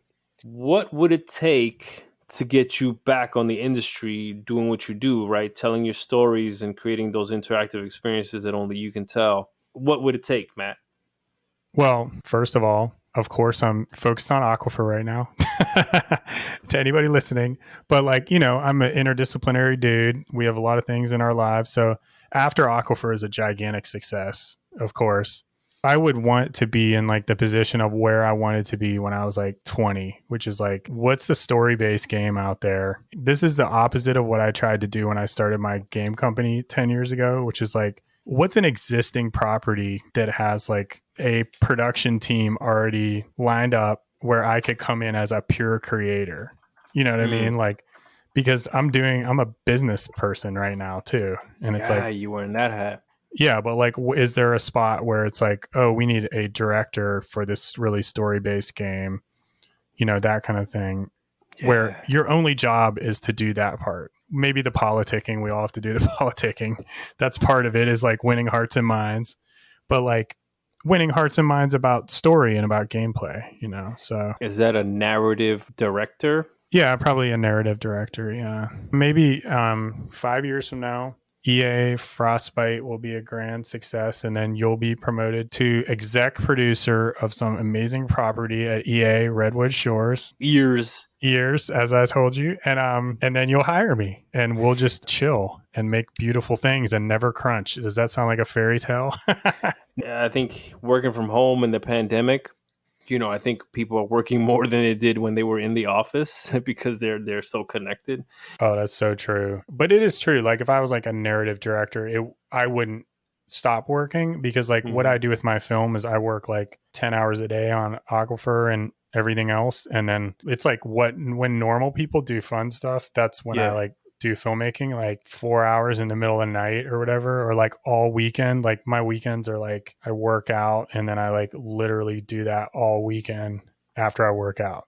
What would it take to get you back on the industry doing what you do, right? Telling your stories and creating those interactive experiences that only you can tell. What would it take, Matt? Well, first of all, of course, I'm focused on Aquifer right now to anybody listening. But like, I'm an interdisciplinary dude. We have a lot of things in our lives. So after Aquifer is a gigantic success, of course, I would want to be in like the position of where I wanted to be when I was like 20, which is like, what's the story based game out there? This is the opposite of what I tried to do when I started my game company 10 years ago, which is like, what's an existing property that has like a production team already lined up where I could come in as a pure creator? You know what I Mm. mean? Like, because I'm a business person right now too. And it's Yeah, like, you were in that hat. yeah, but like, is there a spot where it's like, oh, we need a director for this really story based game, that kind of thing, where Yeah. your only job is to do that part. Maybe the politicking, we all have to do the politicking. That's part of it, is like winning hearts and minds, but like winning hearts and minds about story and about gameplay, So Is that a narrative director? yeah, probably a narrative director. Yeah. Maybe 5 years from now, EA Frostbite will be a grand success, and then you'll be promoted to exec producer of some amazing property at EA Redwood Shores. Ears. Years, as I told you, and then you'll hire me, and we'll just chill and make beautiful things and never crunch. Does that sound like a fairy tale? Yeah, I think working from home in the pandemic, I think people are working more than they did when they were in the office because they're so connected. Oh, that's so true. But it is true. Like if I was like a narrative director, I wouldn't stop working, because like what Hmm. I do with my film is I work like 10 hours a day on Aquifer and everything else. And then it's like when normal people do fun stuff, that's when I Yeah. like do filmmaking, like 4 hours in the middle of the night or whatever, or like all weekend. Like my weekends are like I work out and then I like literally do that all weekend after I work out.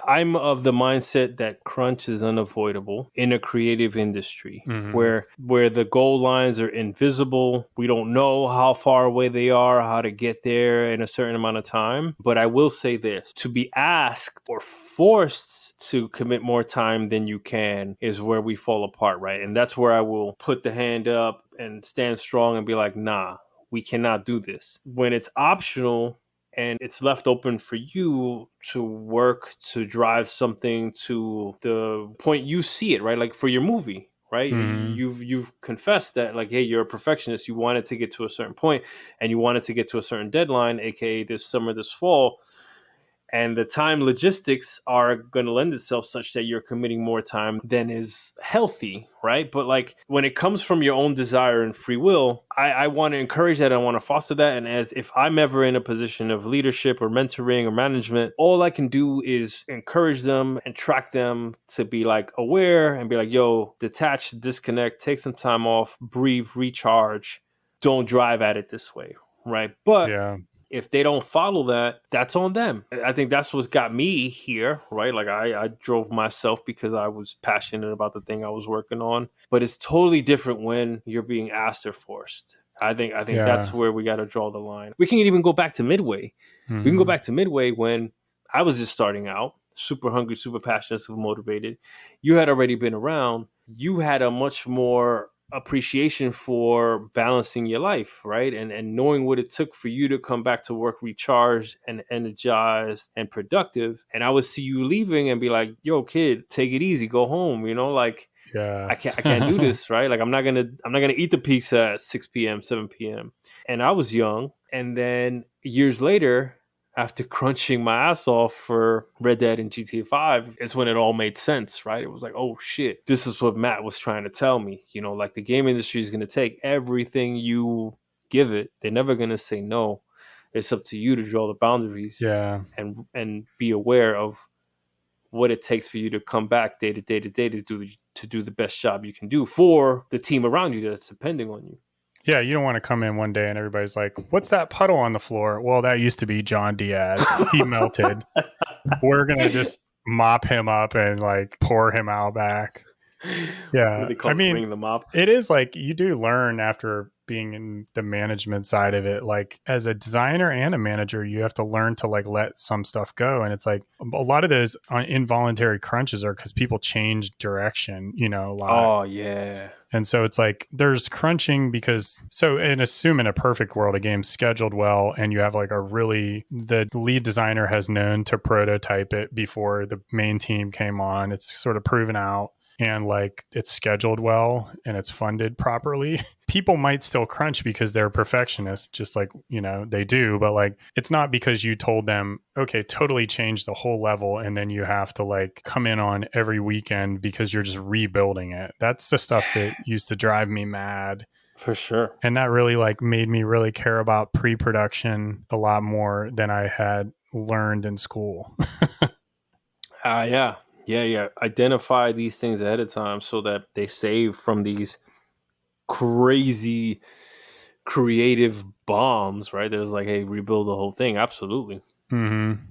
I'm of the mindset that crunch is unavoidable in a creative industry Mm-hmm. where the goal lines are invisible. We don't know how far away they are, how to get there in a certain amount of time. But I will say this, to be asked or forced to commit more time than you can is where we fall apart, right? And that's where I will put the hand up and stand strong and be like, nah, we cannot do this. When it's optional and it's left open for you to work to drive something to the point you see it, right? Like for your movie, right? Mm-hmm. You've confessed that, like, hey, you're a perfectionist. You wanted to get to a certain point and you wanted to get to a certain deadline, aka this summer, this fall. And the time logistics are going to lend itself such that you're committing more time than is healthy, right? But like when it comes from your own desire and free will, I want to encourage that. I want to foster that. And as if I'm ever in a position of leadership or mentoring or management, all I can do is encourage them and track them to be like aware and be like, yo, detach, disconnect, take some time off, breathe, recharge. Don't drive at it this way, right? But Yeah. if they don't follow that, that's on them. I think that's what got me here, right? Like I drove myself because I was passionate about the thing I was working on. But it's totally different when you're being asked or forced. I think that's Yeah. where we got to draw the line. We can even go back to Midway. We can go back to Midway when I was just starting out, super hungry, super passionate, super motivated. You had already been around. You had a much more appreciation for balancing your life, right? And knowing what it took for you to come back to work recharged and energized and productive. And I would see you leaving and be like, yo, kid, take it easy, go home, like Yeah. I can't do this, right? Like I'm not gonna eat the pizza at 6 p.m., 7 p.m. And I was young. And then years later, after crunching my ass off for Red Dead and GTA 5, it's when it all made sense, right? It was like, oh shit, this is what Matt was trying to tell me. Like the game industry is gonna take everything you give it. They're never gonna say no. It's up to you to draw the boundaries Yeah. and be aware of what it takes for you to come back day to day to day to do the best job you can do for the team around you that's depending on you. Yeah, you don't want to come in one day and everybody's like, "What's that puddle on the floor?" Well, that used to be John Diaz. He melted. We're gonna just mop him up and like pour him out back. What do Yeah, they call I it? mean, Bring them up. it is like you do learn after being in the management side of it. Like as a designer and a manager, you have to learn to like let some stuff go. And it's like a lot of those involuntary crunches are because people change direction, a lot. Oh yeah. And so it's like there's crunching and assume in a perfect world, a game's scheduled well and you have like the lead designer has known to prototype it before the main team came on. It's sort of proven out and like it's scheduled well and it's funded properly. People might still crunch because they're perfectionists, just like, they do, but like it's not because you told them, okay, totally change the whole level and then you have to like come in on every weekend because you're just rebuilding it. That's the stuff that used to drive me mad. For sure. And that really like made me really care about pre-production a lot more than I had learned in school. Yeah. Yeah. Identify these things ahead of time so that they save from these crazy creative bombs, right? There's like, hey, rebuild the whole thing. Absolutely. Mm-hmm.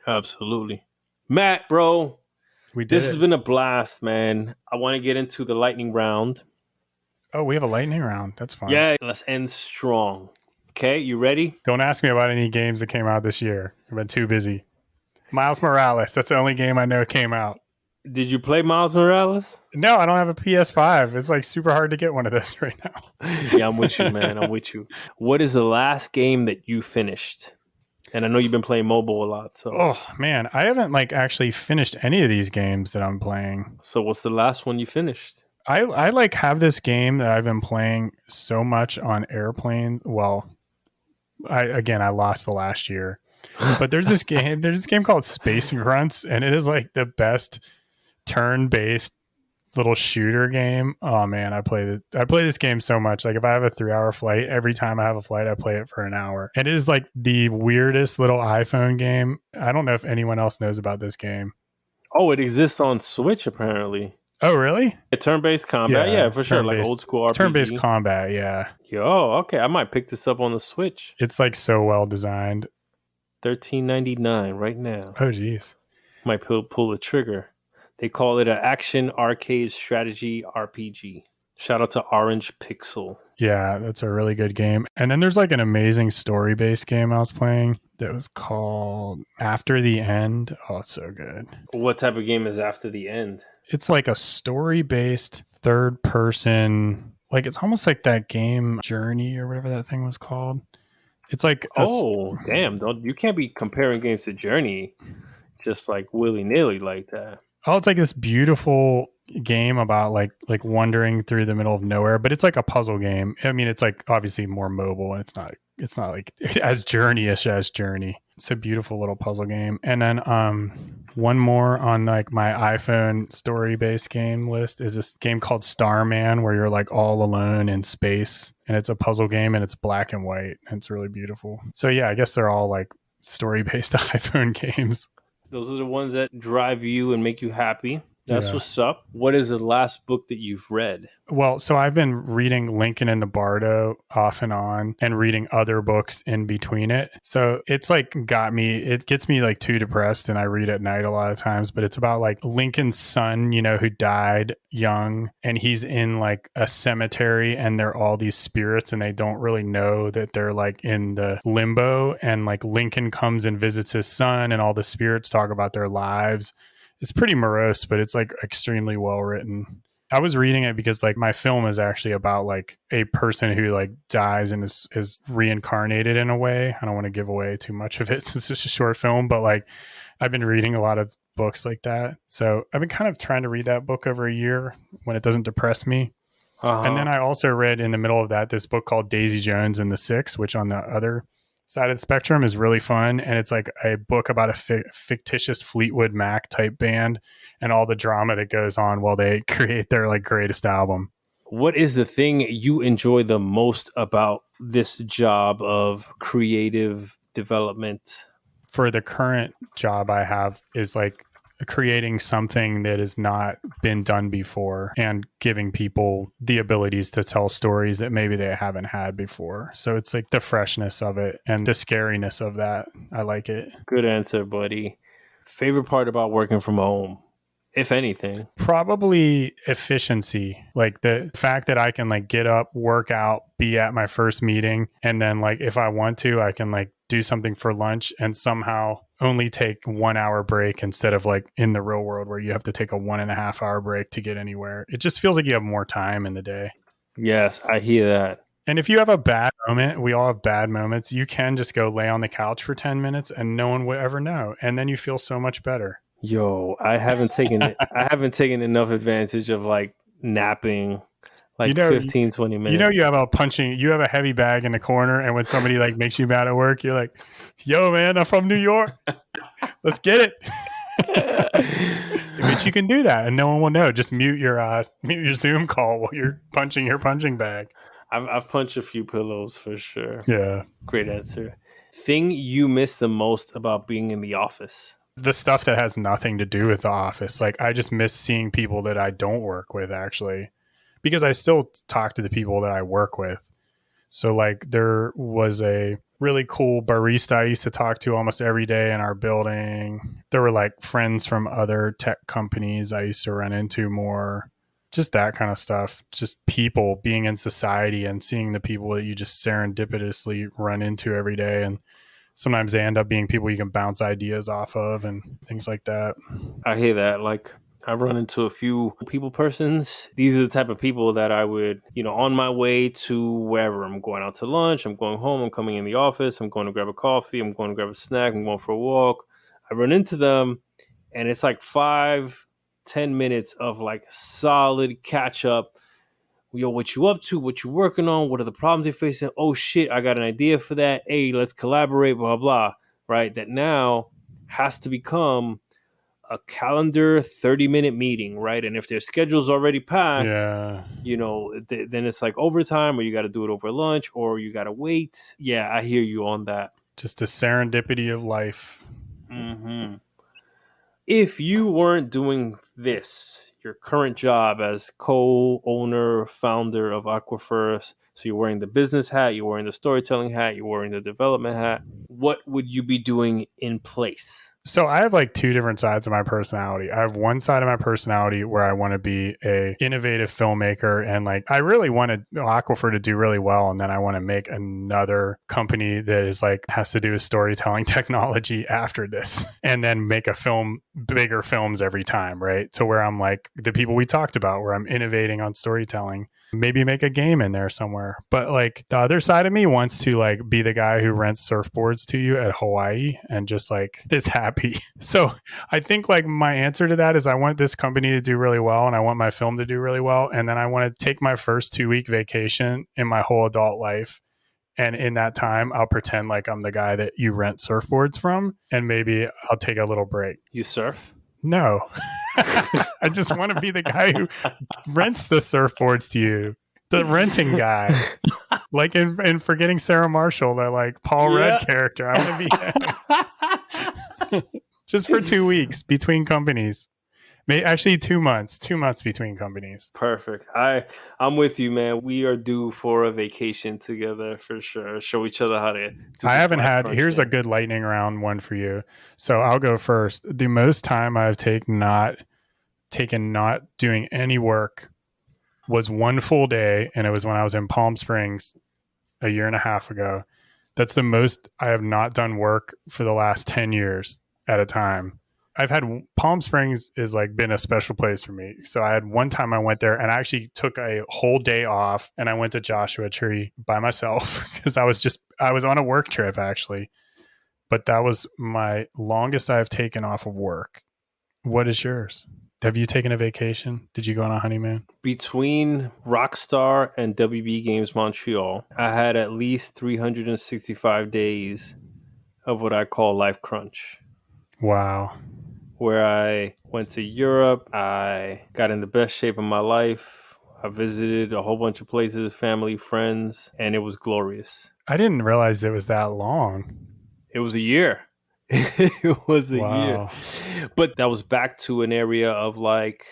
Absolutely. Matt, bro, We did this it. has been a blast, man. I want to get into the lightning round. Oh, we have a lightning round. That's fun. Yeah, let's end strong. Okay, you ready? Don't ask me about any games that came out this year. I've been too busy. Miles Morales. That's the only game I know came out. Did you play Miles Morales? No, I don't have a PS5. It's like super hard to get one of those right now. Yeah, I'm with you, man. I'm with you. What is the last game that you finished? And I know you've been playing mobile a lot, so. Oh man, I haven't like actually finished any of these games that I'm playing. So what's the last one you finished? I like have this game that I've been playing so much on airplane. Well, I lost the last year. But there's this game called Space Grunts, and it is like the best turn-based little shooter game. Oh man, I play this game so much. Like if I have a 3-hour flight, every time I have a flight, I play it for an hour. And it is like the weirdest little iPhone game. I don't know if anyone else knows about this game. Oh, it exists on Switch apparently. Oh really? A turn-based combat, yeah, for sure. Like old school RPG. Turn-based combat, yeah. Yo, okay, I might pick this up on the Switch. It's like so well designed. $13.99 right now. Oh geez. Might pull the trigger. They call it an action arcade strategy RPG. Shout out to Orange Pixel. Yeah, that's a really good game. And then there's like an amazing story-based game I was playing that was called After the End. Oh, it's so good. What type of game is After the End? It's like a story-based third person, like it's almost like that game Journey or whatever that thing was called. It's like damn, you can't be comparing games to Journey just like willy-nilly like that. Oh, it's like this beautiful game about like wandering through the middle of nowhere, but it's like a puzzle game. I mean, it's like obviously more mobile and it's not like as journey-ish as Journey. It's a beautiful little puzzle game. And then one more on like my iPhone story-based game list is this game called Starman, where you're like all alone in space, and it's a puzzle game and it's black and white and it's really beautiful. So yeah, I guess they're all like story-based iPhone games. Those are the ones that drive you and make you happy. That's Yeah. what's up. What is the last book that you've read? Well, so I've been reading Lincoln and the Bardo off and on and reading other books in between it. So it's like it gets me like too depressed and I read at night a lot of times, but it's about like Lincoln's son, you know, who died young, and he's in like a cemetery and they're all these spirits and they don't really know that they're like in the limbo, and like Lincoln comes and visits his son and all the spirits talk about their lives. It's pretty morose, but it's like extremely well written. I was reading it because like my film is actually about like a person who like dies and is reincarnated in a way. I don't want to give away too much of it since it's just a short film, but like I've been reading a lot of books like that. So I've been kind of trying to read that book over a year when it doesn't depress me. And then I also read in the middle of that this book called Daisy Jones and the Six, which on the other side of the spectrum is really fun. And it's like a book about a fictitious Fleetwood Mac type band and all the drama that goes on while they create their like greatest album. What is the thing you enjoy the most about this job of creative development? For the current job I have is like creating something that has not been done before and giving people the abilities to tell stories that maybe they haven't had before. So it's like the freshness of it and the scariness of that. I like it. Good answer, buddy. Favorite part about working from home, if anything? Probably efficiency. Like the fact that I can like get up, work out, be at my first meeting, and then like if I want to, I can like do something for lunch and somehow only take 1 hour break instead of like in the real world where you have to take a 1.5 hour break to get anywhere. It just feels like you have more time in the day. Yes, I hear that. And if you have a bad moment, we all have bad moments, you can just go lay on the couch for 10 minutes and no one will ever know. And then you feel so much better. Yo, I haven't taken enough advantage of like napping like 15, 20 minutes. You know, you have a heavy bag in the corner, and when somebody like makes you mad at work, you're like, yo, man, I'm from New York. Let's get it. But you can do that and no one will know. Just mute your Zoom call while you're punching your punching bag. I've punched a few pillows for sure. Yeah. Great answer. Thing you miss the most about being in the office? The stuff that has nothing to do with the office. Like I just miss seeing people that I don't work with actually, because I still talk to the people that I work with. So like there was a really cool barista I used to talk to almost every day in our building. There were like friends from other tech companies I used to run into more. Just that kind of stuff. Just people being in society and seeing the people that you just serendipitously run into every day. And sometimes they end up being people you can bounce ideas off of and things like that. I hear that. Like I run into a few people persons. These are the type of people that I would, on my way to wherever I'm going out to lunch, I'm going home, I'm coming in the office, I'm going to grab a coffee, I'm going to grab a snack, I'm going for a walk. I run into them and it's like 5-10 minutes of like solid catch up. Yo, what you up to? What you working on? What are the problems you're facing? Oh shit, I got an idea for that. Hey, let's collaborate, blah, blah, right? That now has to become a calendar 30-minute meeting, right? And if their schedule's already packed, then it's like overtime, or you got to do it over lunch, or you got to wait. Yeah, I hear you on that. Just the serendipity of life. Mm-hmm. If you weren't doing this, your current job as co-owner, founder of Aquifer, so you're wearing the business hat, you're wearing the storytelling hat, you're wearing the development hat, what would you be doing in place? So I have like two different sides of my personality. I have one side of my personality where I want to be a innovative filmmaker, and like I really wanted Aquifer to do really well, and then I want to make another company that is like has to do with storytelling technology after this, and then make bigger films every time, right? So where I'm like the people we talked about, where I'm innovating on storytelling. Maybe make a game in there somewhere. But like the other side of me wants to like be the guy who rents surfboards to you at Hawaii and just like is happy. So I think like my answer to that is I want this company to do really well and I want my film to do really well. And then I want to take my first 2-week vacation in my whole adult life And in that time, I'll pretend like I'm the guy that you rent surfboards from, and maybe I'll take a little break. You surf? No, I just want to be the guy who rents the surfboards to you, the renting guy. Like in Forgetting Sarah Marshall, the like Paul Rudd character. I want to be just for 2 weeks between companies. Actually, 2 months. 2 months between companies. Perfect. I'm with you, man. We are due for a vacation together for sure. Show each other how to do I this haven't life had. crunch Here's a thing. good lightning round one for you. So I'll go first. The most time I've taken not doing any work was one full day, and it was when I was in Palm Springs a year and a half ago. That's the most I have not done work for the last 10 years at a time. I've had Palm Springs is like been a special place for me. So I had one time I went there and I actually took a whole day off and I went to Joshua Tree by myself because I was on a work trip actually. But that was my longest I've taken off of work. What is yours? Have you taken a vacation? Did you go on a honeymoon? Between Rockstar and WB Games Montreal, I had at least 365 days of what I call life crunch. Wow. Where I went to Europe, I got in the best shape of my life. I visited a whole bunch of places, family, friends, and it was glorious. I didn't realize it was that long. It was a year. It was a year. Wow. But that was back to an area of like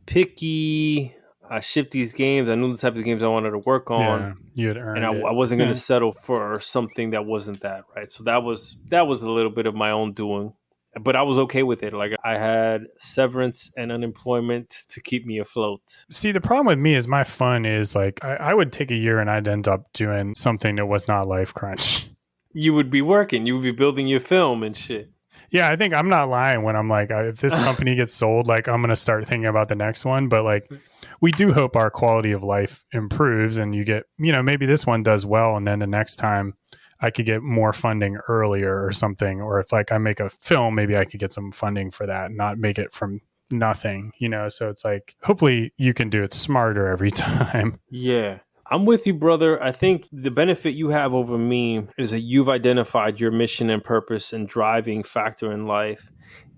picky. I shipped these games. I knew the type of games I wanted to work on. Yeah, you had And earned it. I wasn't going to settle for something that wasn't that, right? So that was a little bit of my own doing. But I was okay with it. Like I had severance and unemployment to keep me afloat. See, the problem with me is my fun is like I would take a year and I'd end up doing something that was not life crunch. You would be working. You would be building your film and shit. Yeah, I think I'm not lying when I'm like, if this company gets sold, like I'm going to start thinking about the next one. But like, we do hope our quality of life improves and you get, maybe this one does well. And then the next time I could get more funding earlier or something. Or if like I make a film, maybe I could get some funding for that and not make it from nothing, So it's like, hopefully you can do it smarter every time. Yeah. I'm with you, brother. I think the benefit you have over me is that you've identified your mission and purpose and driving factor in life.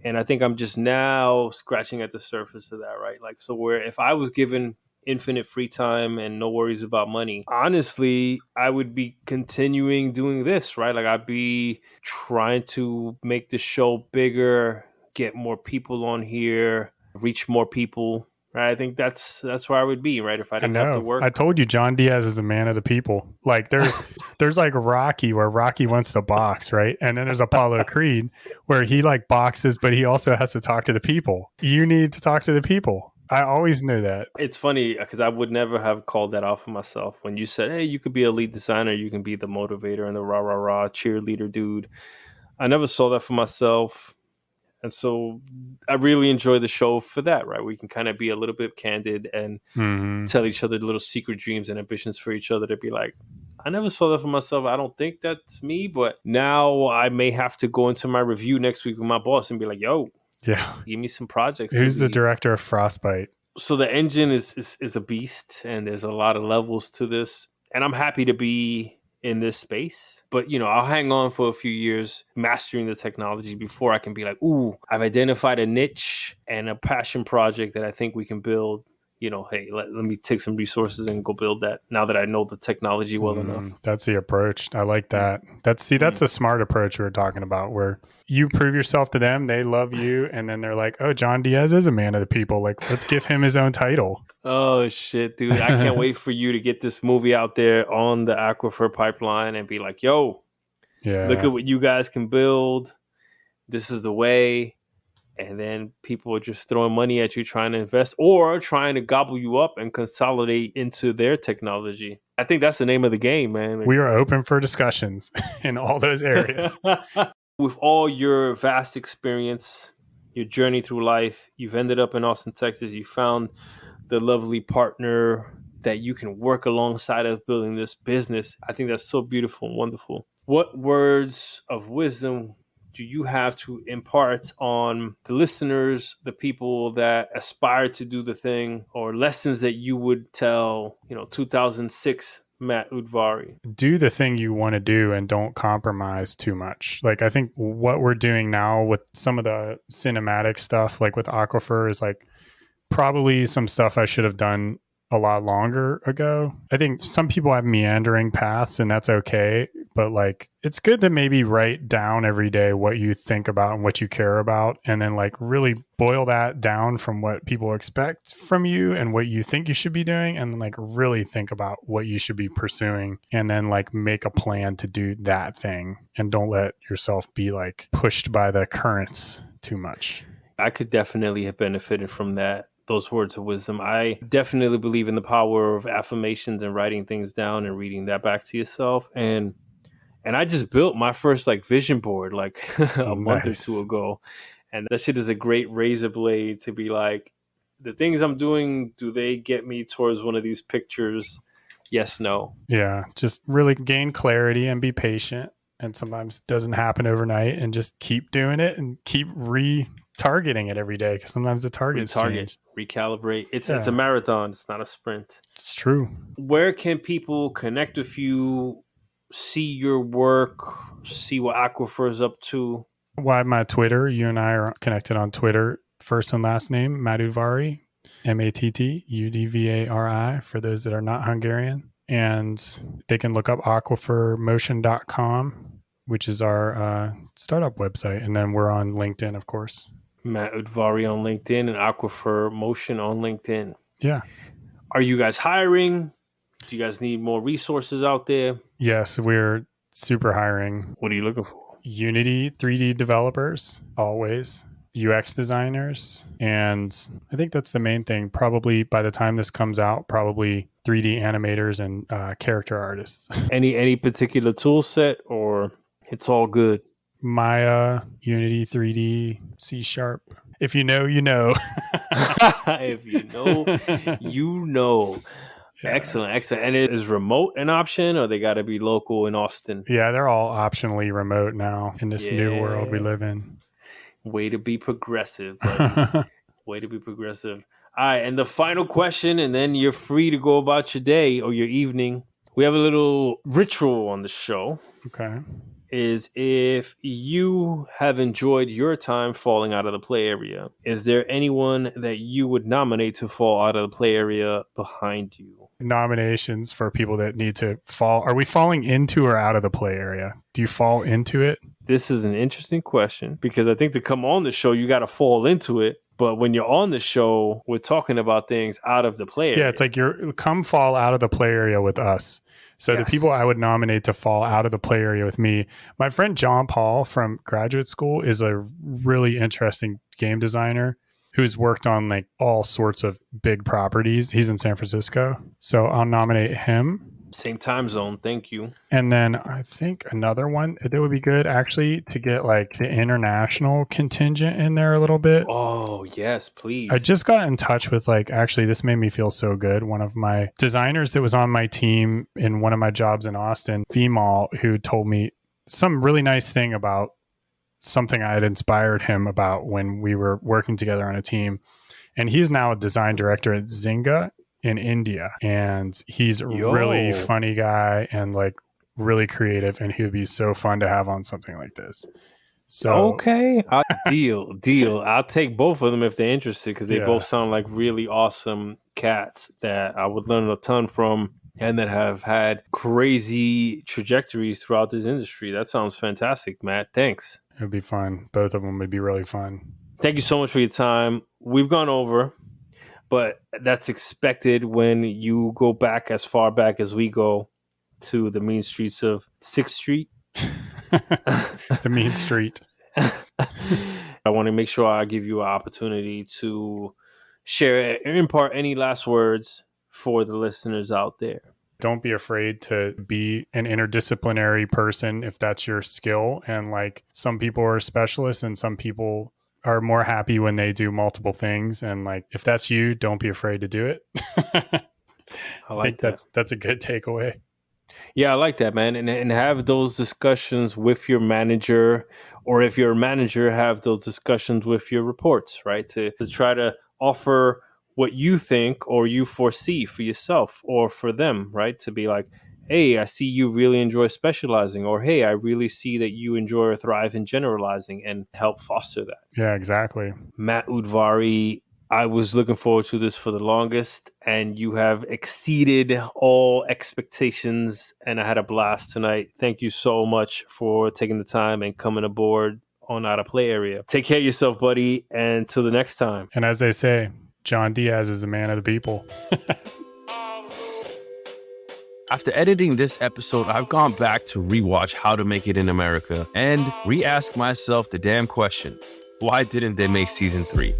And I think I'm just now scratching at the surface of that, right? Like, so where if I was given infinite free time and no worries about money, honestly, I would be continuing doing this, right? Like I'd be trying to make the show bigger, get more people on here, reach more people. Right, I think that's where I would be, right? If I didn't have to work. I told you John Diaz is a man of the people. Like there's like Rocky where Rocky wants to box, right? And then there's Apollo Creed where he like boxes, but he also has to talk to the people. You need to talk to the people. I always knew that. It's funny because I would never have called that out for myself. When you said, hey, you could be a lead designer, you can be the motivator and the rah, rah, rah cheerleader dude. I never saw that for myself. And so I really enjoy the show for that, right? We can kind of be a little bit candid and tell each other little secret dreams and ambitions for each other to be like, I never saw that for myself. I don't think that's me. But now I may have to go into my review next week with my boss and be like, yo, give me some projects. Who's the director of Frostbite? So the engine is a beast and there's a lot of levels to this. And I'm happy to be in this space. But, I'll hang on for a few years mastering the technology before I can be like, ooh, I've identified a niche and a passion project that I think we can build. Hey, let me take some resources and go build that now that I know the technology well enough. That's the approach. I like that. That's a smart approach we were talking about where you prove yourself to them, they love you, and then they're like, oh, John Diaz is a man of the people. Like, let's give him his own title. Oh, shit, dude. I can't wait for you to get this movie out there on the Aquifer pipeline and be like, yo, look at what you guys can build. This is the way. And then people are just throwing money at you trying to invest or trying to gobble you up and consolidate into their technology. I think that's the name of the game, man. We are open for discussions in all those areas. With all your vast experience, your journey through life, you've ended up in Austin, Texas. You found the lovely partner that you can work alongside of building this business. I think that's so beautiful and wonderful. What words of wisdom do you have to impart on the listeners, the people that aspire to do the thing, or lessons that you would tell, 2006 Matt Udvari. Do the thing you want to do and don't compromise too much. Like, I think what we're doing now with some of the cinematic stuff, like with Aquifer, is like probably some stuff I should have done a lot longer ago. I think some people have meandering paths and that's okay, but like it's good to maybe write down every day what you think about and what you care about, and then like really boil that down from what people expect from you and what you think you should be doing, and then like really think about what you should be pursuing, and then like make a plan to do that thing, and don't let yourself be like pushed by the currents too much. I could definitely have benefited from those words of wisdom. I definitely believe in the power of affirmations and writing things down and reading that back to yourself. And I just built my first like vision board like a month or two ago. And that shit is a great razor blade to be like, the things I'm doing, do they get me towards one of these pictures? Yes, no. Yeah, just really gain clarity and be patient. And sometimes it doesn't happen overnight, and just keep doing it and keep targeting it every day, because sometimes the targets change. Recalibrate. It's a marathon. It's not a sprint. It's true. Where can people connect with you, see your work, see what Aquifer is up to? Why my Twitter? You and I are connected on Twitter. First and last name, Matt Udvari, MattUdvari, for those that are not Hungarian. And they can look up aquifermotion.com, which is our startup website. And then we're on LinkedIn, of course. Matt Udvari on LinkedIn and Aquifer Motion on LinkedIn. Yeah. Are you guys hiring? Do you guys need more resources out there? Yes, we're super hiring. What are you looking for? Unity 3D developers, always. UX designers. And I think that's the main thing. Probably by the time this comes out, probably 3D animators and character artists. Any particular tool set, or it's all good? Maya, Unity 3D, C#. If you know, you know. If you know, you know. Yeah. Excellent. And is remote an option, or they got to be local in Austin? Yeah, they're all optionally remote now in this new world we live in. Way to be progressive, buddy. Way to be progressive. All right, and the final question, and then you're free to go about your day or your evening. We have a little ritual on the show. Okay. Is if you have enjoyed your time falling out of the play area, is there anyone that you would nominate to fall out of the play area behind you? Nominations for people that need to fall. Are we falling into or out of the play area? Do you fall into it? This is an interesting question, because I think to come on the show, you got to fall into it. But when you're on the show, we're talking about things out of the play area. Yeah, it's like come fall out of the play area with us. So the people I would nominate to fall out of the play area with me, my friend John Paul from graduate school is a really interesting game designer who's worked on like all sorts of big properties. He's in San Francisco. So I'll nominate him. Same time zone. Thank you. And then I think another one that would be good actually to get like the international contingent in there a little bit. Oh, yes, please. I just got in touch with actually this made me feel so good. One of my designers that was on my team in one of my jobs in Austin, female, who told me some really nice thing about something I had inspired him about when we were working together on a team. And he's now a design director at Zynga in India, and he's a really funny guy and like really creative, and he would be so fun to have on something like this. So okay, deal. I'll take both of them if they're interested, because they both sound like really awesome cats that I would learn a ton from, and that have had crazy trajectories throughout this industry. That sounds fantastic, Matt. Thanks. It would be fun. Both of them would be really fun. Thank you so much for your time. We've gone over, but that's expected when you go back as far back as we go to the mean streets of 6th Street. The mean street. I want to make sure I give you an opportunity to share, impart any last words for the listeners out there. Don't be afraid to be an interdisciplinary person if that's your skill. And like some people are specialists and some people are more happy when they do multiple things. And like, if that's you, don't be afraid to do it. I think that's a good takeaway. Yeah, I like that, man. And have those discussions with your manager, or if your manager, have those discussions with your reports, right? To try to offer what you think or you foresee for yourself or for them, right? To be like, hey, I see you really enjoy specializing, or hey, I really see that you enjoy or thrive in generalizing, and help foster that. Yeah, exactly. Matt Udvari, I was looking forward to this for the longest, and you have exceeded all expectations, and I had a blast tonight. Thank you so much for taking the time and coming aboard on Out of Play Area. Take care of yourself, buddy, and till the next time. And as they say, John Diaz is a man of the people. After editing this episode, I've gone back to rewatch How to Make It in America and re-ask myself the damn question: why didn't they make season 3?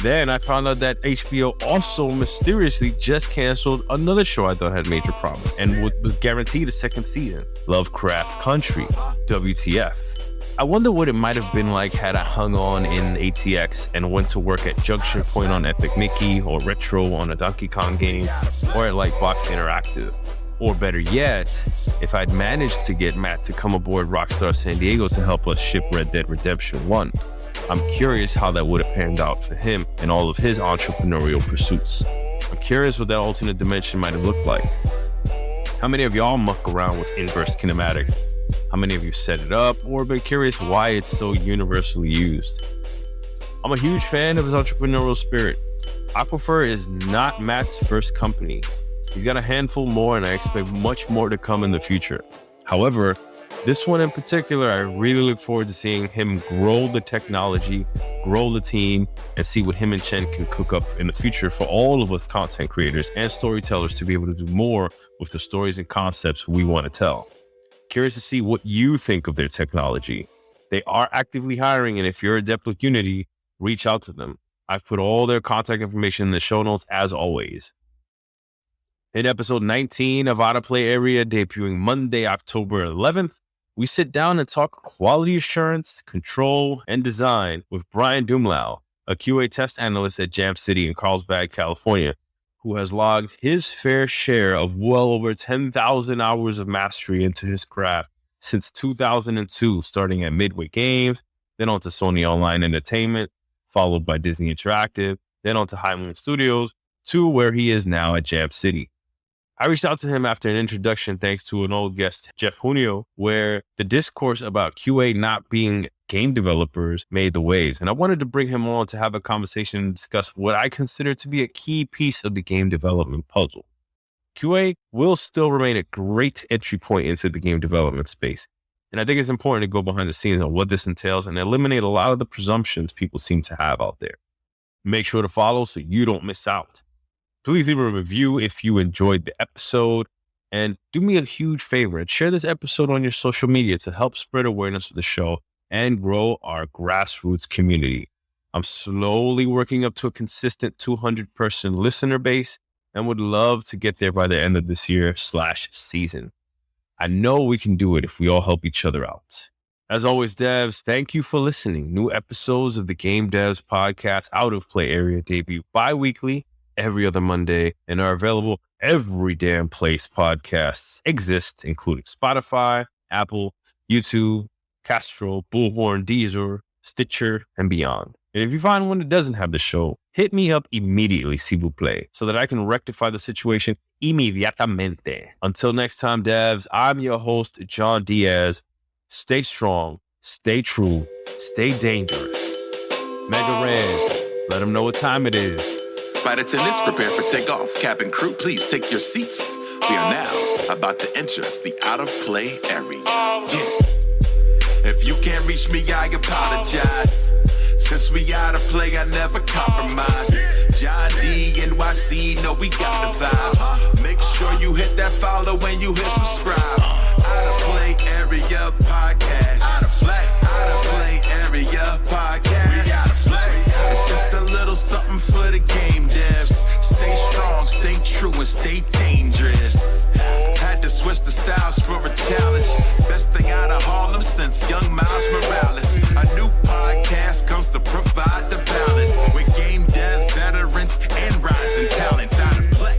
Then I found out that HBO also mysteriously just canceled another show I thought had major problems and was guaranteed a second season, Lovecraft Country, WTF. I wonder what it might have been like had I hung on in ATX and went to work at Junction Point on Epic Mickey, or Retro on a Donkey Kong game, or at Lightbox Interactive. Or better yet, if I'd managed to get Matt to come aboard Rockstar San Diego to help us ship Red Dead Redemption 1. I'm curious how that would have panned out for him and all of his entrepreneurial pursuits. I'm curious what that alternate dimension might have looked like. How many of y'all muck around with inverse kinematics? How many of you set it up or been curious why it's so universally used? I'm a huge fan of his entrepreneurial spirit. Aquifer is not Matt's first company. He's got a handful more, and I expect much more to come in the future. However, this one in particular, I really look forward to seeing him grow the technology, grow the team, and see what him and Chen can cook up in the future for all of us content creators and storytellers to be able to do more with the stories and concepts we want to tell. Curious to see what you think of their technology. They are actively hiring, and if you're adept with Unity, reach out to them. I've put all their contact information in the show notes as always. In episode 19 of Out of Play Area, debuting Monday, October 11th, we sit down and talk quality assurance, control, and design with Brian Dumlau, a QA test analyst at Jam City in Carlsbad, California, who has logged his fair share of well over 10,000 hours of mastery into his craft since 2002, starting at Midway Games, then on to Sony Online Entertainment, followed by Disney Interactive, then on to High Moon Studios, to where he is now at Jam City. I reached out to him after an introduction thanks to an old guest, Jeff Junio, where the discourse about QA not being game developers made the waves. And I wanted to bring him on to have a conversation and discuss what I consider to be a key piece of the game development puzzle. QA will still remain a great entry point into the game development space. And I think it's important to go behind the scenes on what this entails and eliminate a lot of the presumptions people seem to have out there. Make sure to follow so you don't miss out. Please leave a review if you enjoyed the episode, and do me a huge favor and share this episode on your social media to help spread awareness of the show and grow our grassroots community. I'm slowly working up to a consistent 200-person listener base and would love to get there by the end of this year/season. I know we can do it if we all help each other out. As always, devs, thank you for listening. New episodes of the Game Devs Podcast Out of Play Area debut bi-weekly every other Monday and are available every damn place podcasts exist, including Spotify, Apple, YouTube, Castro, Bullhorn, Deezer, Stitcher, and beyond. And if you find one that doesn't have the show, hit me up immediately, s'il vous plaît, so that I can rectify the situation inmediatamente. Until next time, devs, I'm your host, John Diaz. Stay strong, stay true, stay dangerous. Mega Red, let them know what time it is. Flight attendants, prepare for takeoff. Cabin crew, please take your seats. We are now about to enter the out-of-play area. Yeah. If you can't reach me, I apologize. Since we out of play, I never compromise. John D, NYC, know we got the vibe. Make sure you hit that follow when you hit subscribe. Out-of-play area podcast. Out-of-play area podcast. We gotta play. It's just a little something for the game devs. Stay strong, stay true, and stay dangerous. Had to switch the styles for a challenge. Best thing out of Harlem since young Miles Morales. A new podcast comes to provide the balance with game dev veterans and rising talents. Out of play.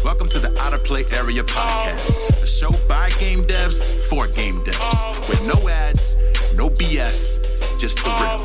Welcome to the Out of Play Area Podcast, a show by game devs for game devs, with no ads, no BS, just the real.